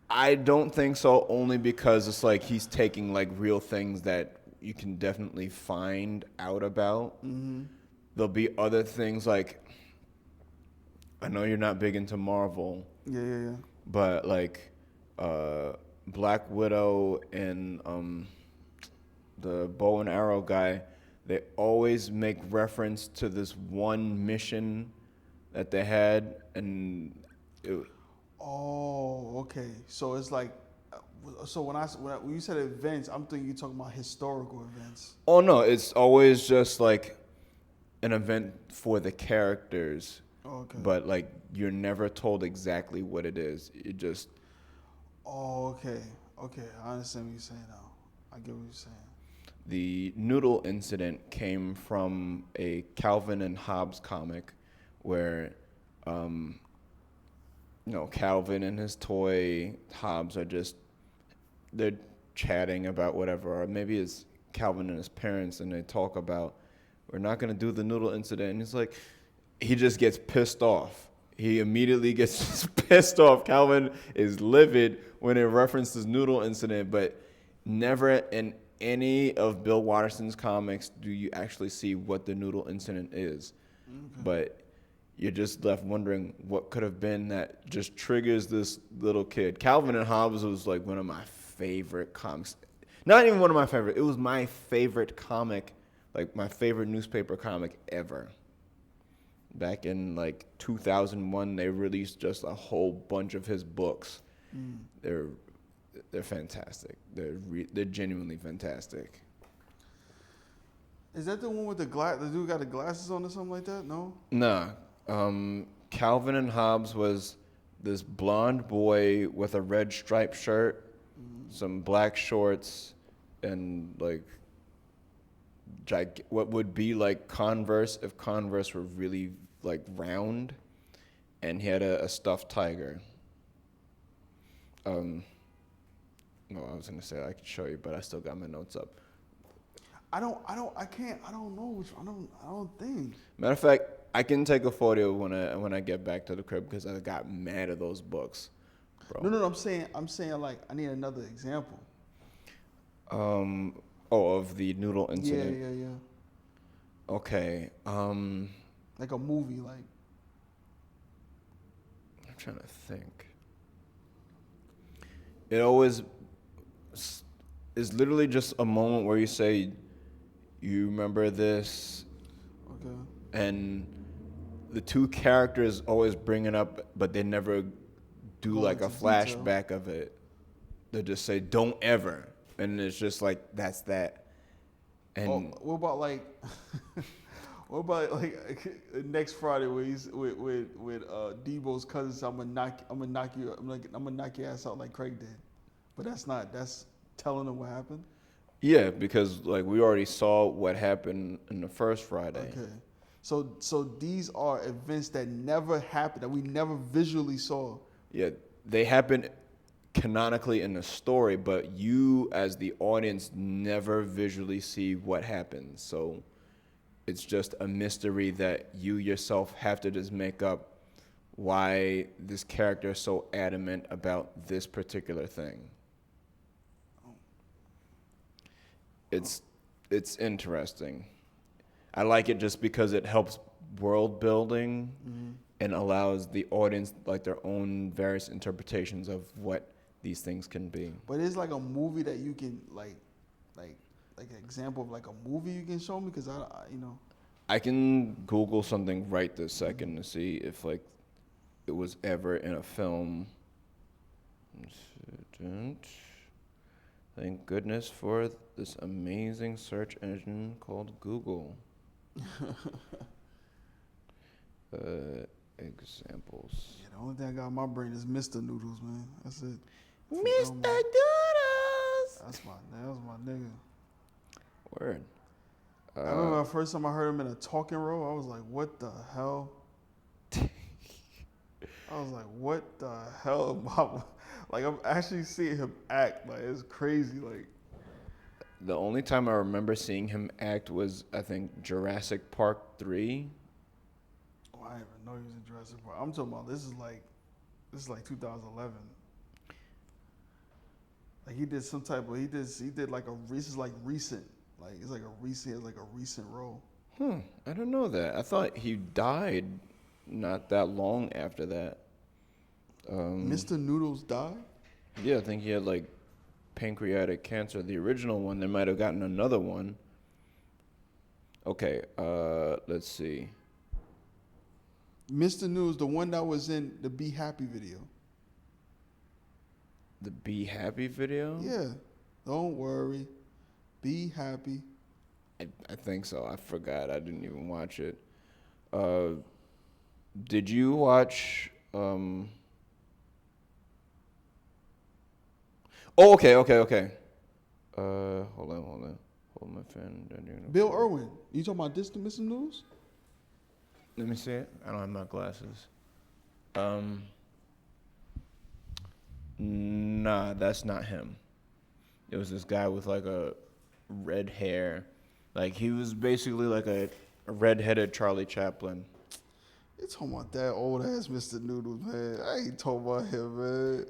I don't think so, only because it's like he's taking like real things that you can definitely find out about. Mm-hmm. There'll be other things like, I know you're not big into Marvel. Yeah. But like Black Widow and the bow and arrow guy, they always make reference to this one mission that they had, and Oh, okay. So it's like, so when you said events, I'm thinking you're talking about historical events. oh no, it's always just like an event for the characters. Okay. But like you're never told exactly what it is. It just. Oh, okay. I understand what you're saying now. I get what you're saying. The noodle incident came from a Calvin and Hobbes comic where, Calvin and his toy, Hobbes they're chatting about whatever, or maybe it's Calvin and his parents, and they talk about, we're not going to do the noodle incident. And he's like, he just gets pissed off. He immediately gets pissed off. Calvin is livid when it references noodle incident, but never in any of Bill Watterson's comics do you actually see what the noodle incident is. Okay. But you're just left wondering what could have been that just triggers this little kid. Calvin and Hobbes was like one of my favorite comics. Not even one of my favorite. It was my favorite comic, like my favorite newspaper comic ever. Back in like 2001, they released just a whole bunch of his books. They're fantastic. They're genuinely fantastic. Is that the one with the dude got the glasses on or something like that? No. Nah. Calvin and Hobbes was this blonde boy with a red striped shirt, some black shorts, and like what would be like Converse if Converse were really like round, and he had a stuffed tiger. No, I was gonna say I could show you, but I still got my notes up. I don't know which I don't think. Matter of fact, I can take a photo when I get back to the crib because I got mad at those books, bro. No, I'm saying like I need another example. Of the noodle incident. Yeah. Okay. Like a movie, like. I'm trying to think. It always is literally just a moment where you say, "You remember this?" Okay. And the two characters always bring it up, but they never do like a flashback of it. They just say, "Don't ever," and it's just like that's that. And what about like, what about like next Friday where he's with Debo's cousin? So I'm gonna knock your ass out like Craig did, but that's telling him what happened. Yeah, because like we already saw what happened in the first Friday. Okay. So these are events that never happened, that we never visually saw. Yeah, they happen canonically in the story, but you as the audience never visually see what happens. So it's just a mystery that you yourself have to just make up why this character is so adamant about this particular thing. It's it's interesting. I like it just because it helps world building and allows the audience like their own various interpretations of what these things can be. But it's like a movie that you can like like an example of like a movie you can show me because you know. I can Google something right this second to see if like it was ever in a film. Thank goodness for this amazing search engine called Google. Examples. Yeah, the only thing I got in my brain is Mr. Noodles, man. That's it. Mr. Noodles. That was my nigga. Word. I remember the first time I heard him in a talking role, I was like, what the hell? I was like, what the hell? Like, I'm actually seeing him act. Like, it's crazy. Like, The only time I remember seeing him act was, I think, Jurassic Park 3. oh, I didn't even know he was in Jurassic Park. I'm talking about this is like 2011. Like, he did some type of, he did like this is like recent. Like, it's like he has like a recent role. I don't know that. I thought he died not that long after that. Mr. Noodles died? Yeah, I think he had like pancreatic cancer. The original one, they might have gotten another one. Okay, let's see. Mr. Noodles, the one that was in the Be Happy video. The Be Happy video? Yeah. Don't worry. Be happy. I think so. I forgot. I didn't even watch it. Did you watch? Oh, okay. Hold on. Hold my fan. Bill Irwin. You talking about this to Mr. Noodles? Let me see it. I don't have my glasses. Nah, that's not him. It was this guy with like a red hair. Like he was basically like a red-headed Charlie Chaplin. You talking about that old ass Mr. Noodles, man? I ain't talking about him, man.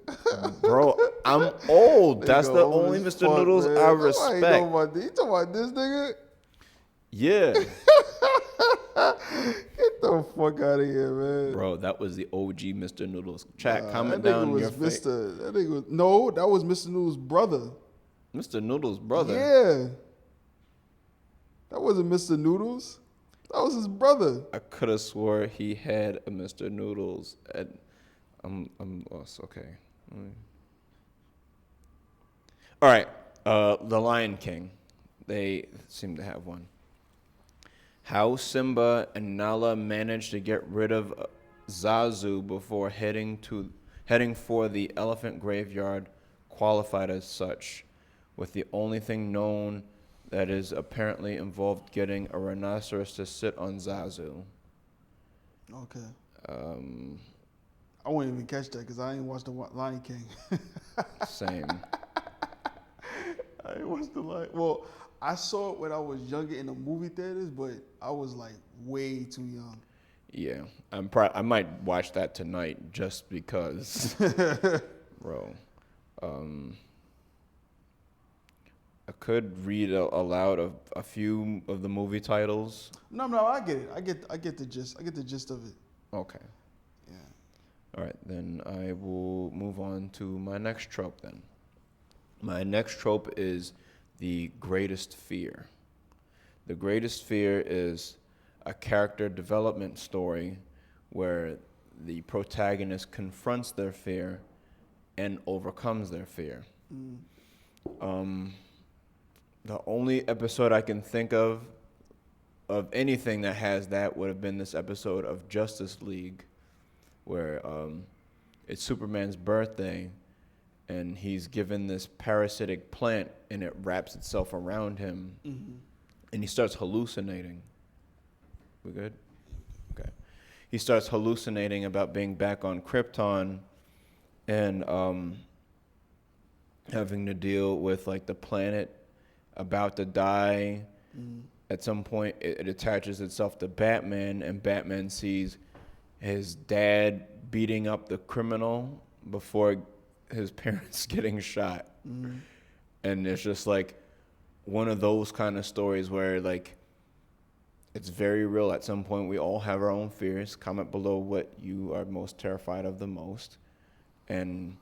Bro, I'm old. That's Nigga the old only as Mr. fuck, Noodles man. I Nobody respect. talking about this. You talking about this nigga? Yeah. Get the fuck out of here, man. Bro, that was the OG Mr. Noodles. Chat, Nah, comment that nigga down was your face. That nigga was no, that was Mr. Noodles' brother. Mr. Noodles' brother. Yeah. That wasn't Mr. Noodles. That was his brother. I could have swore he had a Mr. Noodles. I'm lost. Okay. All right. The Lion King. They seem to have one. How Simba and Nala managed to get rid of Zazu before heading for the elephant graveyard qualified as such, with the only thing known that is apparently involved getting a rhinoceros to sit on Zazu. Okay. I wouldn't even catch that because I ain't watched the Lion King. Same. I ain't watched the Lion. Well, I saw it when I was younger in the movie theaters, but I was like way too young. Yeah, I might watch that tonight just because, bro. I could read aloud a few of the movie titles. No, I get it. I get the gist. I get the gist of it. Okay. Yeah. All right, then I will move on to my next trope then. My next trope is the greatest fear. The greatest fear is a character development story where the protagonist confronts their fear and overcomes their fear. The only episode I can think of anything that has that would have been this episode of Justice League, where it's Superman's birthday, and he's given this parasitic plant, and it wraps itself around him, and he starts hallucinating. We good? Okay. He starts hallucinating about being back on Krypton, and having to deal with like the planet about to die. At some point, it attaches itself to Batman, and Batman sees his dad beating up the criminal before his parents getting shot. And it's just like one of those kind of stories where like it's very real. At some point, we all have our own fears. Comment below what you are most terrified of the most, and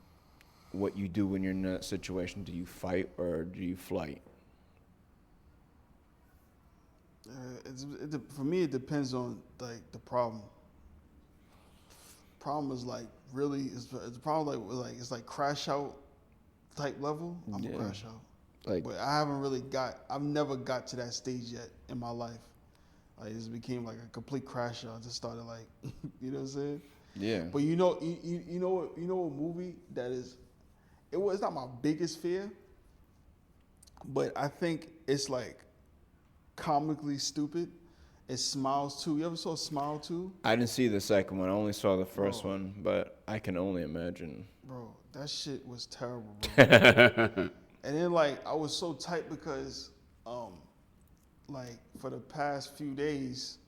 what you do when you're in that situation. Do you fight or do you flight? For me, it depends on like the problem. Problem is like really it's the problem like it's like crash out type level. I'm a crash out. Like, But I've never got to that stage yet in my life. Like it just became like a complete crash out. I just started like, you know what I'm saying? yeah. But you know a movie that is, it's not my biggest fear, but I think it's like comically stupid. It's Smiles 2. You ever saw Smile 2? I didn't see the second one. I only saw the first one, but I can only imagine. Bro, that shit was terrible, bro. And then like I was so tight because like for the past few days,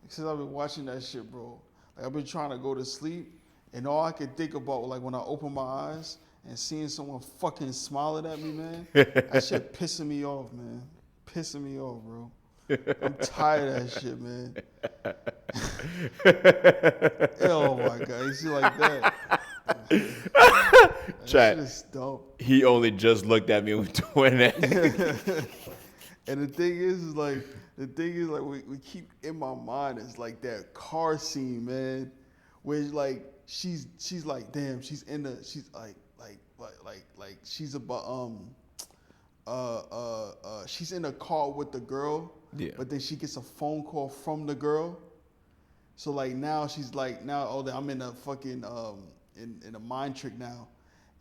since I've been watching that shit, bro, like I've been trying to go to sleep, and all I could think about like when I open my eyes and seeing someone fucking smiling at me, man, that shit pissing me off, man. Pissing me off, bro. I'm tired of that shit, man. Oh my god, you see like that? That Chat. shit is dumb. He only just looked at me with doing that. And the thing is like we keep in my mind is like that car scene, man, where like she's like damn, she's she's about she's in a car with the girl, Yeah. but then she gets a phone call from the girl. So like now she's like I'm in a fucking in a mind trick now,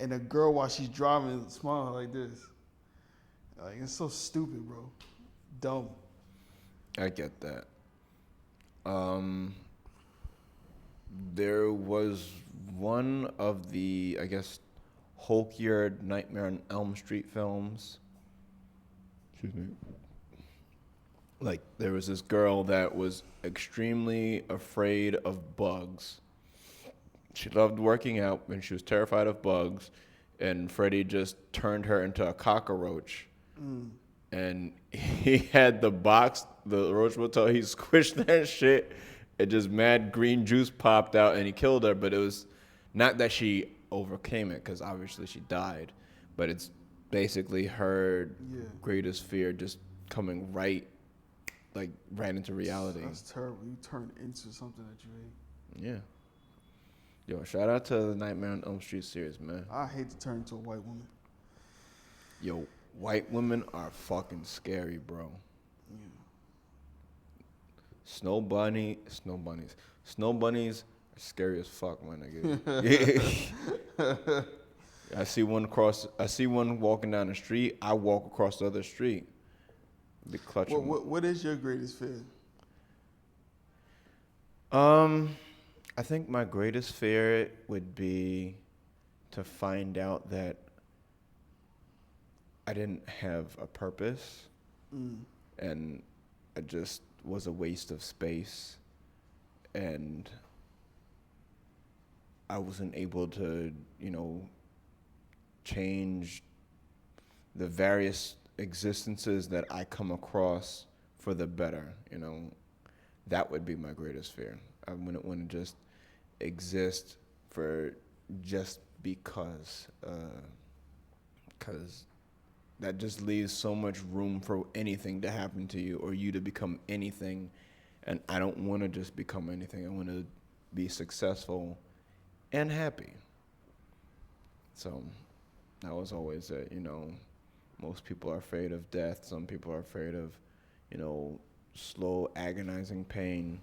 and the girl while she's driving is smiling like this. Like it's so stupid, bro. Dumb. I get that. There was one of the, I guess, hulkier Nightmare on Elm Street films. Excuse me. Like, there was this girl that was extremely afraid of bugs. She loved working out, and she was terrified of bugs. And Freddy just turned her into a cockroach. And he had the roach motel. He squished that shit. It just mad green juice popped out, and he killed her. But it was not that she overcame it, because obviously she died. But it's basically her greatest fear just coming right into reality. That's terrible. You turned into something that you hate. Yeah. Yo, shout out to the Nightmare on Elm Street series, man. I hate to turn into a white woman. Yo, white women are fucking scary, bro. Yeah. Snow bunnies are scary as fuck, my nigga. I see one walking down the street. I walk across the other street. Be clutching. What is your greatest fear? I think my greatest fear would be to find out that I didn't have a purpose, and I just was a waste of space, and I wasn't able to, change the various existences that I come across for the better. That would be my greatest fear. I wouldn't want to just exist for just because that just leaves so much room for anything to happen to you or you to become anything. And I don't want to just become anything. I want to be successful and happy. So that was always it, Most people are afraid of death. Some people are afraid of, slow, agonizing pain.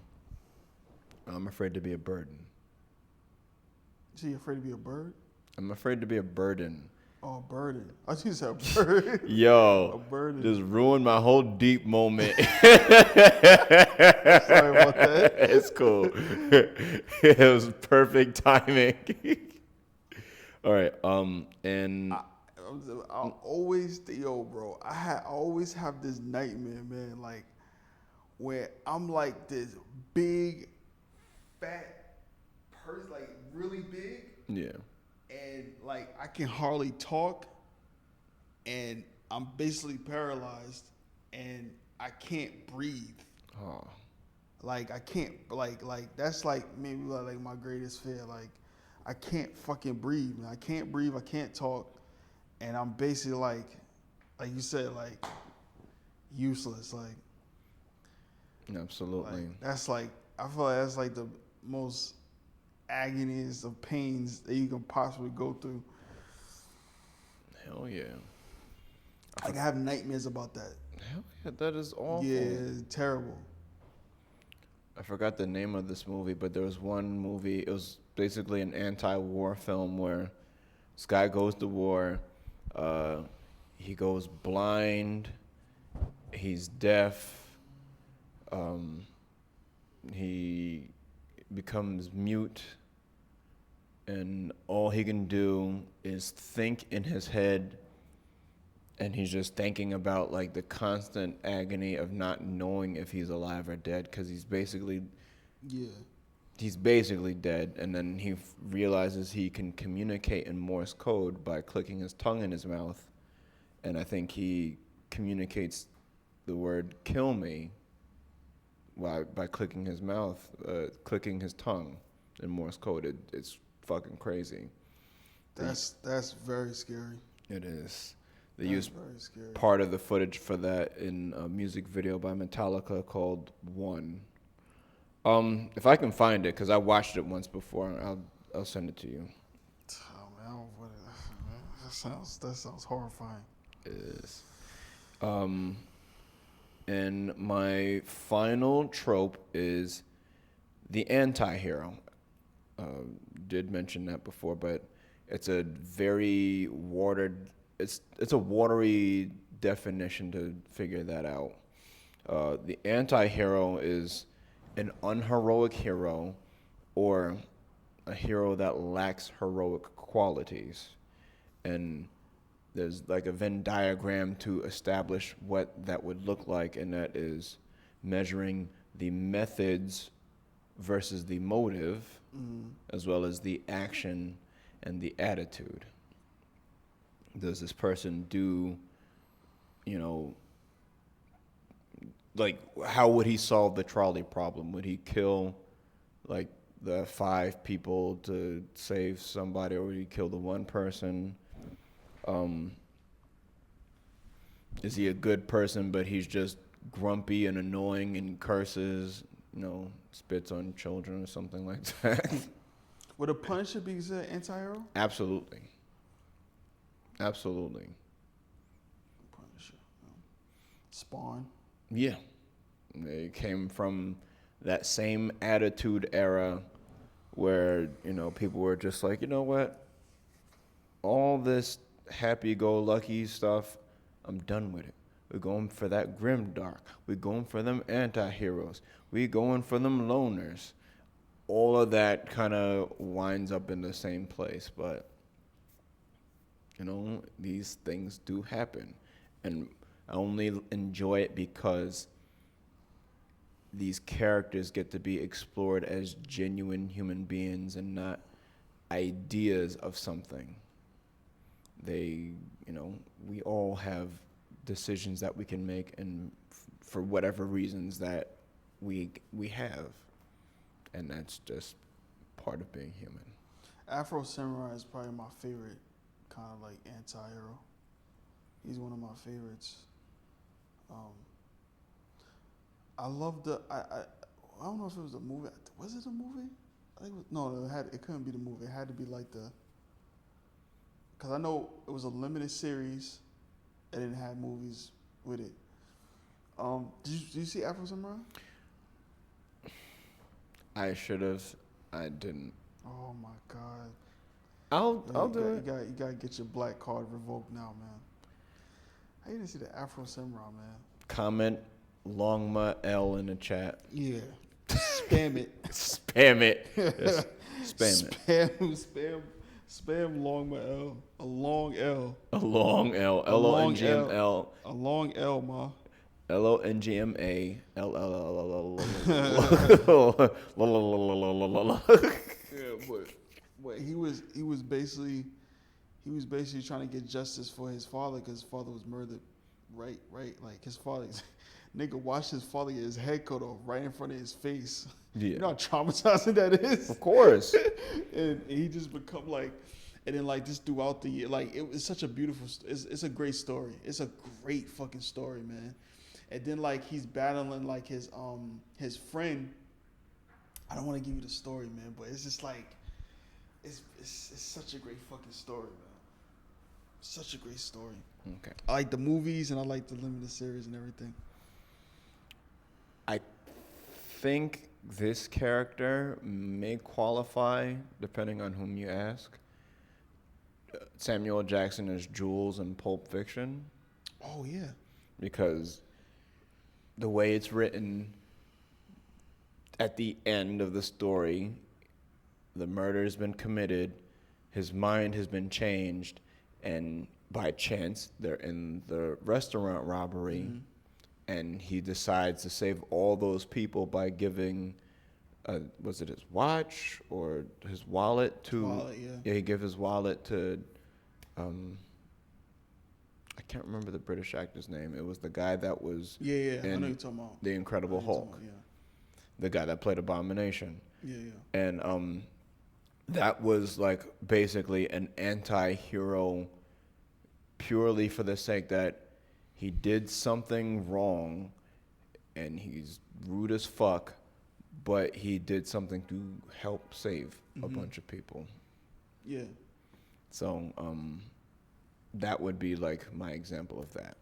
I'm afraid to be a burden. So you're afraid to be a bird? I'm afraid to be a burden. Oh, burden. I think you said burden. A Yo, burden. just ruined my whole deep moment. Sorry about that. It's cool. It was perfect timing. All right. And I always, yo, bro. I always have this nightmare, man. Like where I'm like this big, fat person, like really big, yeah. and like I can hardly talk, and I'm basically paralyzed, and I can't breathe. Oh, Like I can't like that's like maybe like my greatest fear. Like I can't fucking breathe, man. I can't breathe. I can't talk, and I'm basically like you said, like useless. absolutely. That's like I feel like that's like the most agonies of pains that you can possibly go through. Hell yeah. Like I have nightmares about that. Hell yeah, that is awful. Yeah, it's terrible. I forgot the name of this movie, but there was one movie. It was basically an anti-war film where this guy goes to war. Uh, he goes blind. He's deaf. Um, he becomes mute, and all he can do is think in his head. And he's just thinking about like the constant agony of not knowing if he's alive or dead, because Yeah. he's basically dead. And then he realizes he can communicate in Morse code by clicking his tongue in his mouth, and I think he communicates the word "kill me" by clicking his mouth, clicking his tongue in Morse code. It's fucking crazy. That's very scary. It is. They That's use very scary. part of the footage for that in a music video by Metallica called "One." If I can find it, because I watched it once before, I'll send it to you. Oh man, I don't what that sounds horrifying. It is. And my final trope is the anti-hero. Did mention that before, but it's a very watered. It's a watery definition to figure that out. The anti-hero is an unheroic hero, or a hero that lacks heroic qualities, and there's like a Venn diagram to establish what that would look like, and that is measuring the methods versus the motive, as well as the action and the attitude. Does this person do, you know, like how would he solve the trolley problem? Would he kill like the 5 people to save somebody, or would he kill the one person? Is he a good person, but he's just grumpy and annoying and curses, spits on children or something like that? Would a Punisher be an anti-hero? Absolutely. Absolutely. Punisher. Spawn. Yeah. They came from that same attitude era where, people were just like, you know what? All this happy-go-lucky stuff, I'm done with it. We're going for that grim dark. We're going for them anti-heroes. We're going for them loners. All of that kind of winds up in the same place, but these things do happen, and I only enjoy it because these characters get to be explored as genuine human beings and not ideas of something. They, we all have decisions that we can make, and for whatever reasons that we have, and that's just part of being human. Afro Samurai is probably my favorite kind of like anti-hero. He's one of my favorites. I love I don't know if it was a movie. Was it a movie? I think it couldn't be the movie. It had to be like because I know it was a limited series and it had movies with it. Did you see Afro Samurai? I should have. I didn't. Oh my god. I'll do it. You gotta get your black card revoked now, man. I didn't see the Afro Samurai, man. Comment Longma L in the chat. Yeah. Spam it. Spam it. Yes. Spam Longma L. A long L. A long L. L-O-N-G-M-L. A long L, ma. L-O-N-G-M-A. Yeah, but he was basically trying to get justice for his father because his father was murdered. Right. Like his father, nigga watched his father get his head cut off right in front of his face. Yeah. You know how traumatizing that is. Of course. And he just become like, and then like just throughout the year, like it was such a beautiful. It's a great story. It's a great fucking story, man. And then like he's battling like his friend. I don't want to give you the story, man, but it's just like it's such a great fucking story, man. Such a great story. Okay. I like the movies and I like the limited series and everything. I think this character may qualify, depending on whom you ask. Samuel Jackson is Jules in Pulp Fiction. Oh, yeah. Because the way it's written, at the end of the story, the murder has been committed, his mind has been changed, and by chance, they're in the restaurant robbery, and he decides to save all those people by giving, was it his watch or his wallet to? Yeah, he gave his wallet to. I can't remember the British actor's name. It was the guy that was. Yeah. I know you're talking about. The Incredible Hulk. Yeah. The guy that played Abomination. Yeah. And that was like basically an anti-hero purely for the sake that he did something wrong and he's rude as fuck, but he did something to help save a bunch of people. Yeah. So that would be like my example of that.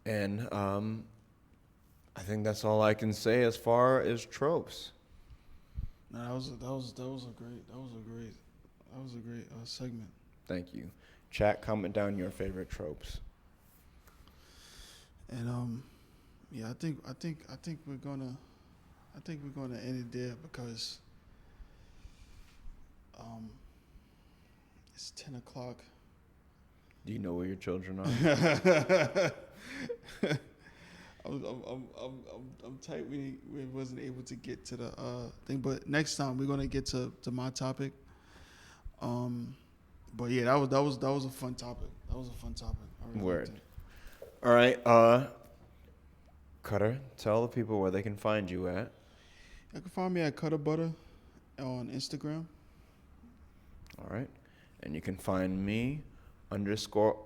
And I think that's all I can say as far as tropes. No, that was a great segment. Thank you. Chat, comment down your favorite tropes. And yeah, I think we're gonna end it there because it's 10 o'clock. Do you know where your children are? I'm tight. We wasn't able to get to the thing, but next time we're gonna get to my topic. But yeah, that was a fun topic. That was a fun topic. I really Word. liked it. All right, Cutter, tell the people where they can find you at. You can find me at Cutter Butter on Instagram. All right, and you can find me __LONGMA_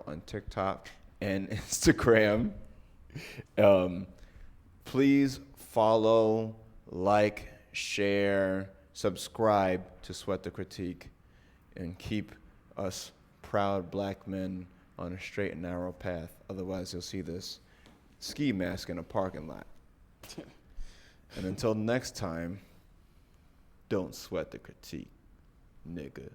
on TikTok and Instagram. Please follow, like, share, subscribe to Sweat the Critique, and keep us proud black men on a straight and narrow path. Otherwise, you'll see this ski mask in a parking lot. And until next time, don't sweat the critique, nigga.